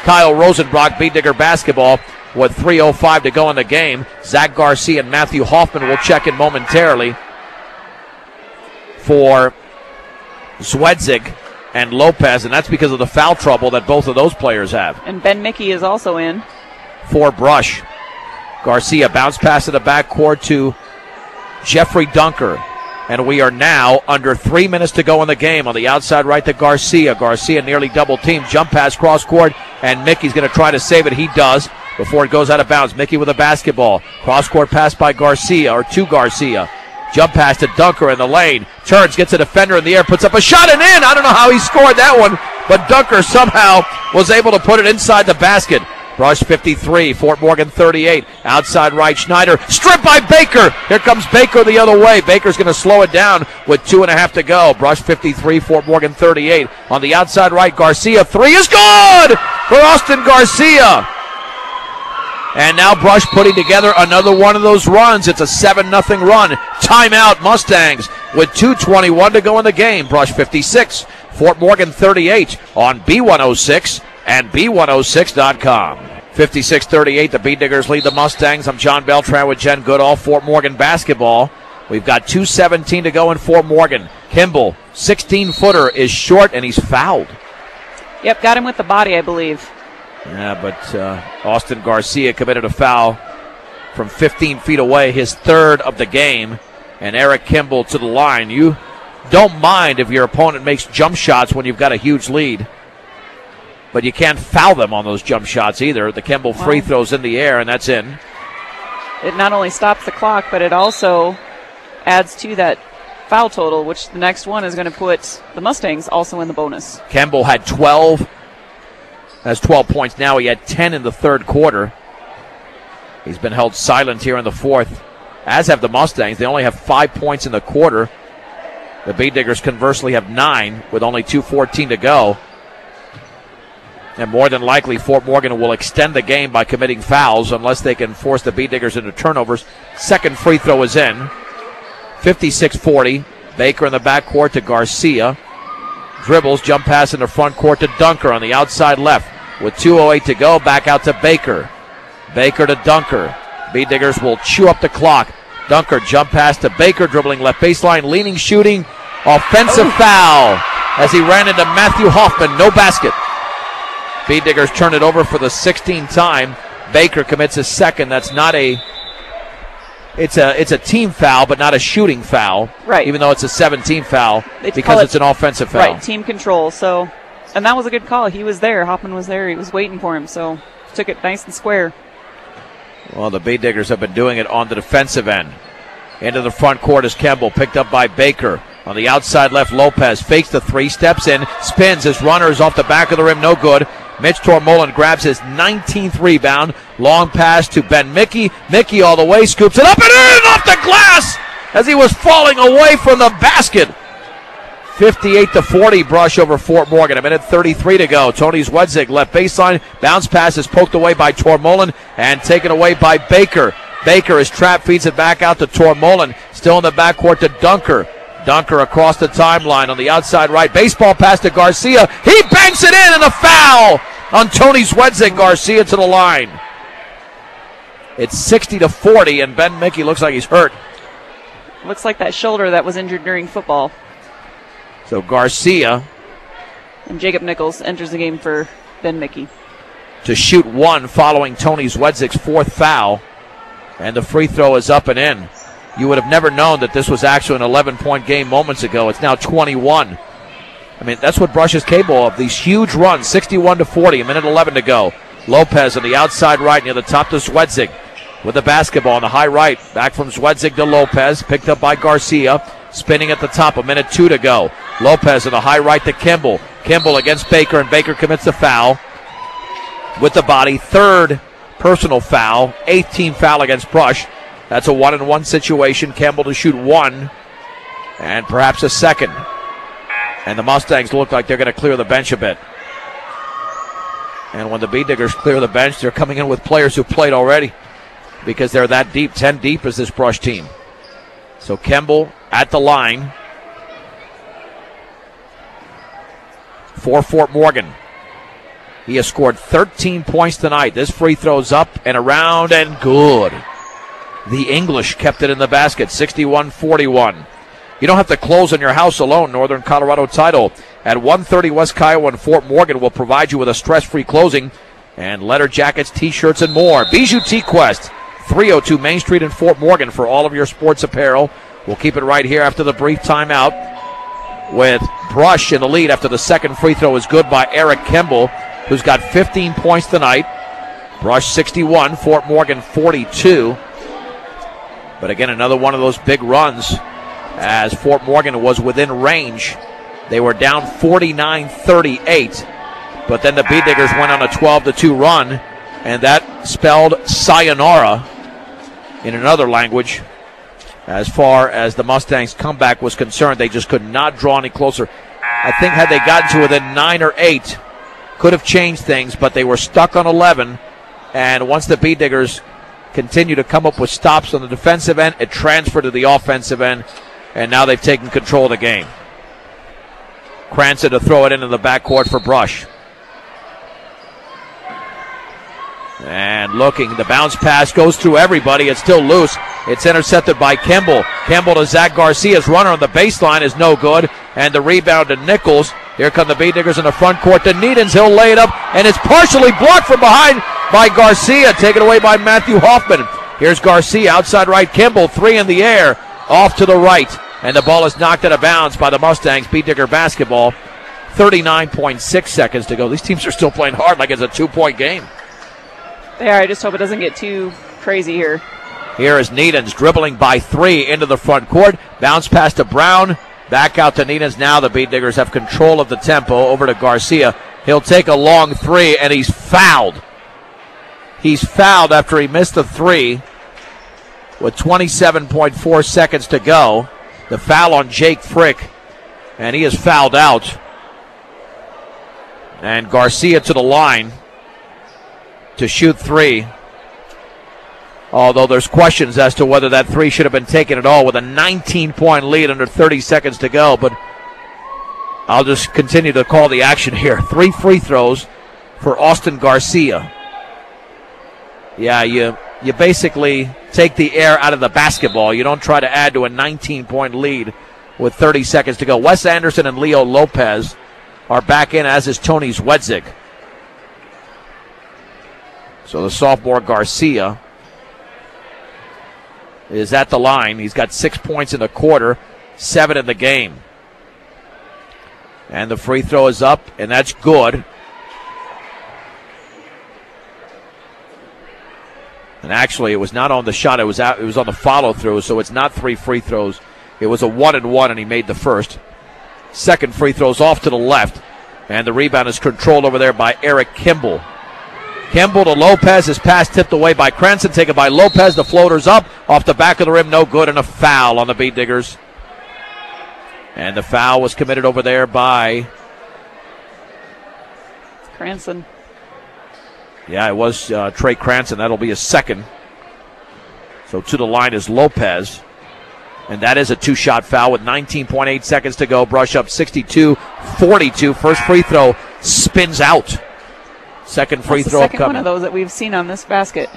Kyle Rosenbrock. Beat Digger basketball with 3:05 to go in the game. Zach Garcia and Matthew Hoffman will check in momentarily for Zwedzig and Lopez, and that's because of the foul trouble that both of those players have. And Ben Mickey is also in. For Brush. Garcia bounce pass to the backcourt to Jeffrey Dunker. And we are now under 3 minutes to go in the game. On the outside right to Garcia. Garcia nearly double teamed. Jump pass cross court, and Mickey's going to try to save it. He does before it goes out of bounds. Mickey with a basketball. Cross court pass by Garcia, or to Garcia. Jump pass to Dunker in the lane. Turns, gets a defender in the air, puts up a shot and in. I don't know how he scored that one, but Dunker somehow was able to put it inside the basket. Brush 53, Fort Morgan 38. Outside right, Schneider. Stripped by Baker. Here comes Baker the other way. Baker's going to slow it down with 2.5 to go. Brush 53, Fort Morgan 38. On the outside right, Garcia. 3 is good for Austin Garcia. And now Brush putting together another one of those runs. It's a 7-0 run. Timeout Mustangs with 2:21 to go in the game. Brush 56, Fort Morgan 38 on B106 and B106.com. 56-38, the Beat Diggers lead the Mustangs. I'm John Beltran with Jen Goodall. Fort Morgan basketball. We've got 2:17 to go in Fort Morgan. Kimball, 16-footer, is short, and he's fouled. Yep, got him with the body, I believe. Yeah, but Austin Garcia committed a foul from 15 feet away, his third of the game. And Eric Kimball to the line. You don't mind if your opponent makes jump shots when you've got a huge lead, but you can't foul them on those jump shots either. The Kimball free throws in the air, and that's in. It not only stops the clock, but it also adds to that foul total, which the next one is going to put the Mustangs also in the bonus. Kimball had 12. Has 12 points now. He had 10 in the third quarter. He's been held silent here in the fourth, as have the Mustangs. They only have 5 points in the quarter. The Beat Diggers conversely have 9 with only 2:14 to go. And more than likely, Fort Morgan will extend the game by committing fouls unless they can force the Beat Diggers into turnovers. Second free throw is in. 56-40. Baker in the backcourt to Garcia. Dribbles, jump pass in the front court to Dunker on the outside left. With 2:08 to go, back out to Baker. Baker to Dunker. Beat Diggers will chew up the clock. Dunker, jump pass to Baker, dribbling left baseline, leaning, shooting. Offensive foul as he ran into Matthew Hoffman. No basket. Beat Diggers turn it over for the 16th time. Baker commits a second. That's not it's a team foul, but not a shooting foul. Right. Even though it's a 17 foul because it's an offensive foul. Right, team control. So, and that was a good call. He was there. Hoffman was there. He was waiting for him. So, took it nice and square. Well, the Beat Diggers have been doing it on the defensive end. Into the front court is Kemble, picked up by Baker. On the outside left, Lopez fakes the three, steps in, spins. His runner is off the back of the rim, no good. Mitch Tormolen grabs his 19th rebound. Long pass to Ben Mickey. Mickey all the way, scoops it up and in off the glass as he was falling away from the basket. 58-40 Brush over Fort Morgan. A minute 33 to go. Tony Zwedzig left baseline. Bounce pass is poked away by Tormolen and taken away by Baker. Baker is trapped, feeds it back out to Tormolen. Still in the backcourt to Dunker. Dunker across the timeline on the outside right. Baseball pass to Garcia. He banks it in and a foul on Tony Zwedzig. Garcia to the line. It's 60-40 and Ben Mickey looks like he's hurt. Looks like that shoulder that was injured during football. So Garcia. And Jacob Nichols enters the game for Ben Mickey. To shoot one following Tony Zwedzig's fourth foul. And the free throw is up and in. You would have never known that this was actually an 11-point game moments ago. It's now 21. I mean, that's what Brush is capable of. These huge runs, 61-40, a minute 11 to go. Lopez on the outside right near the top to Zwedzig with the basketball on the high right. Back from Zwedzig to Lopez, picked up by Garcia. Spinning at the top, a minute 2 to go. Lopez on the high right to Kimball. Kimball against Baker, and Baker commits the foul with the body. Third personal foul, 8th team foul against Brush. That's a 1-on-1 situation. Campbell to shoot one and perhaps a second. And the Mustangs look like they're going to clear the bench a bit. And when the Beat Diggers clear the bench, they're coming in with players who played already because they're that deep. 10 deep is this Brush team. So Kemble at the line for Fort Morgan. He has scored 13 points tonight. This free throw's up and around and good. The English kept it in the basket, 61-41. You don't have to close on your house alone. Northern Colorado Title at 130 West Kiowa and Fort Morgan will provide you with a stress-free closing and letter jackets, T-shirts, and more. Bijou T-Quest, 302 Main Street in Fort Morgan for all of your sports apparel. We'll keep it right here after the brief timeout with Brush in the lead after the second free throw is good by Eric Kimball, who's got 15 points tonight. Brush 61, Fort Morgan 42. But again, another one of those big runs as Fort Morgan was within range. They were down 49-38. But then the Beat Diggers went on a 12-2 run, and that spelled sayonara in another language. As far as the Mustangs' comeback was concerned, they just could not draw any closer. I think had they gotten to within 9 or 8, could have changed things, but they were stuck on 11. And once the Beat Diggers continue to come up with stops on the defensive end, it transferred to the offensive end, and now they've taken control of the game. Cranston to throw it into the backcourt for Brush. And looking, the bounce pass goes through everybody. It's still loose. It's intercepted by Kimball. Kimball to Zach Garcia's runner on the baseline is no good. And the rebound to Nichols. Here come the Beat Diggers in the front court to Needens. He'll lay it up, and it's partially blocked from behind by Garcia. Taken away by Matthew Hoffman. Here's Garcia, outside right. Kimball, three in the air, off to the right. And the ball is knocked out of bounds by the Mustangs. Beat Digger basketball. 39.6 seconds to go. These teams are still playing hard like it's a 2-point game. They are. I just hope it doesn't get too crazy here. Here is Needens dribbling by 3 into the front court. Bounce pass to Brown. Back out to Needens. Now the Beat Diggers have control of the tempo. Over to Garcia. He'll take a long 3, and he's fouled. He's fouled after he missed the 3 with 27.4 seconds to go. The foul on Jake Frick, and he is fouled out. And Garcia to the line to shoot three. Although there's questions as to whether that three should have been taken at all with a 19-point lead under 30 seconds to go. But I'll just continue to call the action here. 3 free throws for Austin Garcia. Yeah, you basically take the air out of the basketball. You don't try to add to a 19-point lead with 30 seconds to go. Wes Anderson and Leo Lopez are back in, as is Tony Zwedzig. So the sophomore Garcia is at the line. He's got 6 points in the quarter, 7 in the game. And the free throw is up, and that's good. And actually, it was not on the shot. It was out. It was on the follow-through, so it's not 3 free throws. It was a 1-and-1, and he made the first. Second free throw's off to the left, and the rebound is controlled over there by Eric Kimball. Kimball to Lopez. His pass tipped away by Cranston, taken by Lopez. The floater's up, off the back of the rim, no good, and a foul on the Beat Diggers. And the foul was committed over there by Cranston. Yeah, it was Trey Cranston. That'll be his second. So to the line is Lopez. And that is a 2-shot foul with 19.8 seconds to go. Brush up 62-42. First free throw spins out. Second free throw upcoming. Second one of those that we've seen on this basket.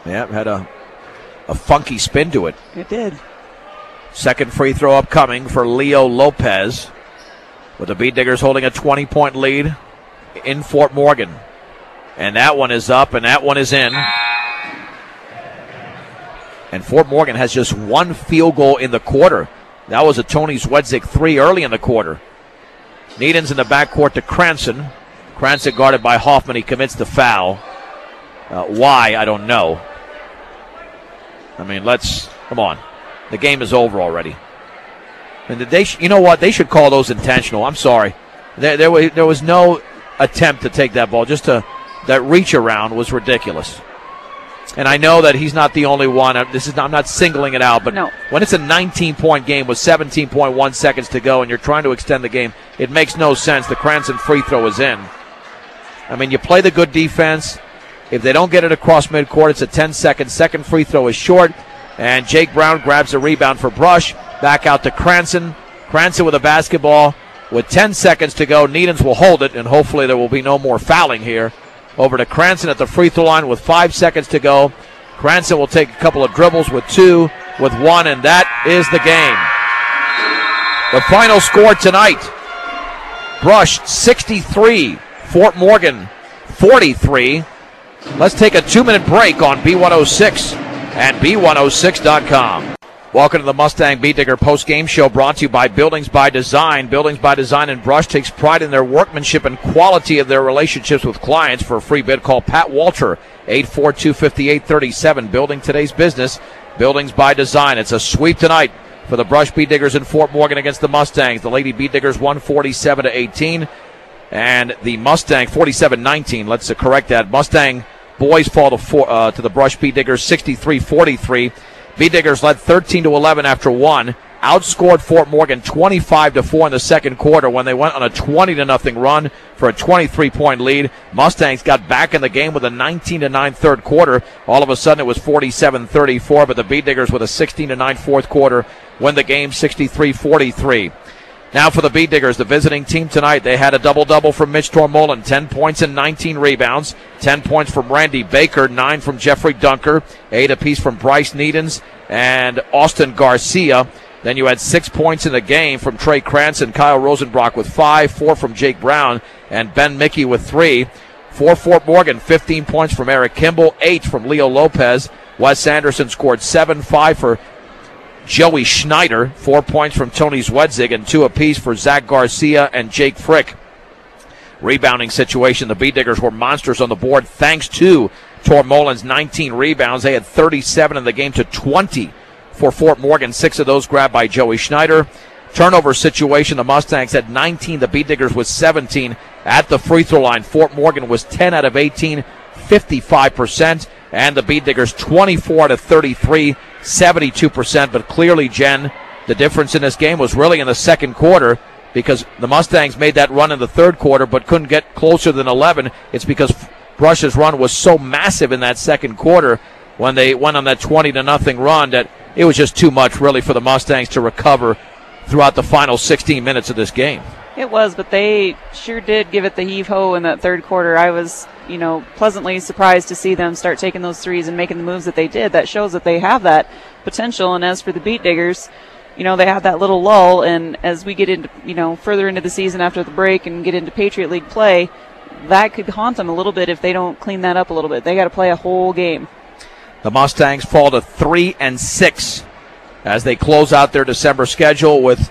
Yeah, had a funky spin to it. It did. Second free throw upcoming for Leo Lopez, with the Beat Diggers holding a 20-point lead in Fort Morgan. And that one is up, and that one is in. And Fort Morgan has just 1 field goal in the quarter. That was a Tony Zwedzig 3 early in the quarter. Needens in the backcourt to Cranston. Cranston guarded by Hoffman. He commits the foul. Why, I don't know. I mean, come on. The game is over already. And you know what? They should call those intentional. I'm sorry. There was no attempt to take that ball. That reach around was ridiculous. And I know that he's not the only one. I'm not singling it out, but no. When it's a 19-point game with 17.1 seconds to go and you're trying to extend the game, it makes no sense. The Cranston free throw is in. I mean, you play the good defense. If they don't get it across midcourt, it's a 10-second. Second free throw is short. And Jake Brown grabs a rebound for Brush. Back out to Cranston. Cranston with a basketball with 10 seconds to go. Needens will hold it, and hopefully there will be no more fouling here. Over to Cranston at the free throw line with 5 seconds to go. Cranston will take a couple of dribbles with 2, with 1, and that is the game. The final score tonight, Brush 63, Fort Morgan 43. Let's take a 2-minute break on B106 and B106.com. Welcome to the Mustang Beat Digger post-game show, brought to you by Buildings by Design. Buildings by Design and Brush takes pride in their workmanship and quality of their relationships with clients. For a free bid, call Pat Walter, 842-5837. Building today's business, Buildings by Design. It's a sweep tonight for the Brush Beat Diggers in Fort Morgan against the Mustangs. The Lady Beat Diggers 147-18, and the Mustang 47-19. Let's correct that. Mustang boys fall to the Brush Beat Diggers 63-43. Beat Diggers led 13-11 after 1. Outscored Fort Morgan 25-4 in the second quarter when they went on a 20-0 run for a 23-point lead. Mustangs got back in the game with a 19-9 third quarter. All of a sudden it was 47-34, but the Beat Diggers with a 16-9 fourth quarter win the game 63-43. Now for the Beat Diggers, the visiting team tonight, they had a double-double from Mitch Tormolen, 10 points and 19 rebounds, 10 points from Randy Baker, 9 from Jeffrey Dunker, 8 apiece from Bryce Needens and Austin Garcia. Then you had 6 points in the game from Trey Cranston, Kyle Rosenbrock with 5, 4 from Jake Brown, and Ben Mickey with 3. For Fort Morgan, 15 points from Eric Kimball, 8 from Leo Lopez. Wes Anderson scored 7, 5 for Joey Schneider, 4 points from Tony Zwedzig, and 2 apiece for Zach Garcia and Jake Frick. Rebounding situation, the Beat Diggers were monsters on the board thanks to Tormolen's 19 rebounds. They had 37 in the game to 20 for Fort Morgan, 6 of those grabbed by Joey Schneider. Turnover situation, the Mustangs had 19, the Beat Diggers was 17 at the free throw line. Fort Morgan was 10 out of 18, 55%, and the Beat Diggers 24 out of 33, 72%. But clearly, Jen, the difference in this game was really in the second quarter. because the Mustangs made that run in the third quarter but couldn't get closer than 11. It's because Brush's run was so massive in that second quarter when they went on that 20-0 run that it was just too much really for the Mustangs to recover throughout the final 16 minutes of this game. It was, but they sure did give it the heave-ho in that third quarter. I was, pleasantly surprised to see them start taking those threes and making the moves that they did. That shows that they have that potential. And as for the Beat Diggers, they have that little lull. And as we get into, further into the season after the break and get into Patriot League play, that could haunt them a little bit if they don't clean that up a little bit. They got to play a whole game. The Mustangs fall to 3-6 as they close out their December schedule with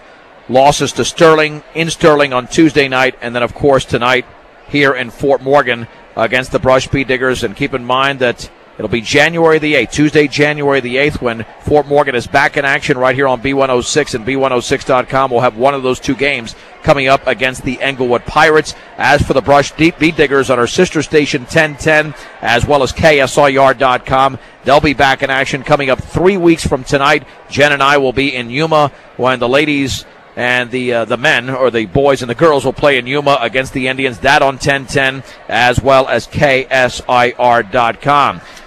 losses to Sterling, in Sterling on Tuesday night, and then, of course, tonight here in Fort Morgan against the Brush Beat Diggers. And keep in mind that it'll be January the 8th, Tuesday, January the 8th, when Fort Morgan is back in action right here on B106 and B106.com. We'll have one of those two games coming up against the Englewood Pirates. As for the Brush Beat Diggers on our sister station 1010, as well as KSIR.com, they'll be back in action coming up 3 weeks from tonight. Jen and I will be in Yuma when the ladies and the men, or the boys and the girls, will play in Yuma against the Indians. That on 1010, as well as KSIR.com.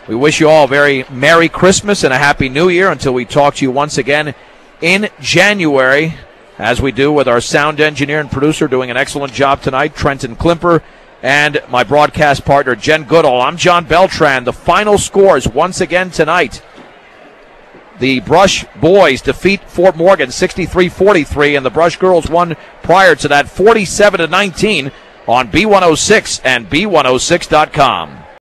We wish you all a very Merry Christmas and a Happy New Year until we talk to you once again in January, as we do with our sound engineer and producer doing an excellent job tonight, Trenton Klimper, and my broadcast partner, Jen Goodall. I'm John Beltran. The final scores once again tonight: the Brush boys defeat Fort Morgan 63-43, and the Brush girls won prior to that 47-19 on B106 and B106.com.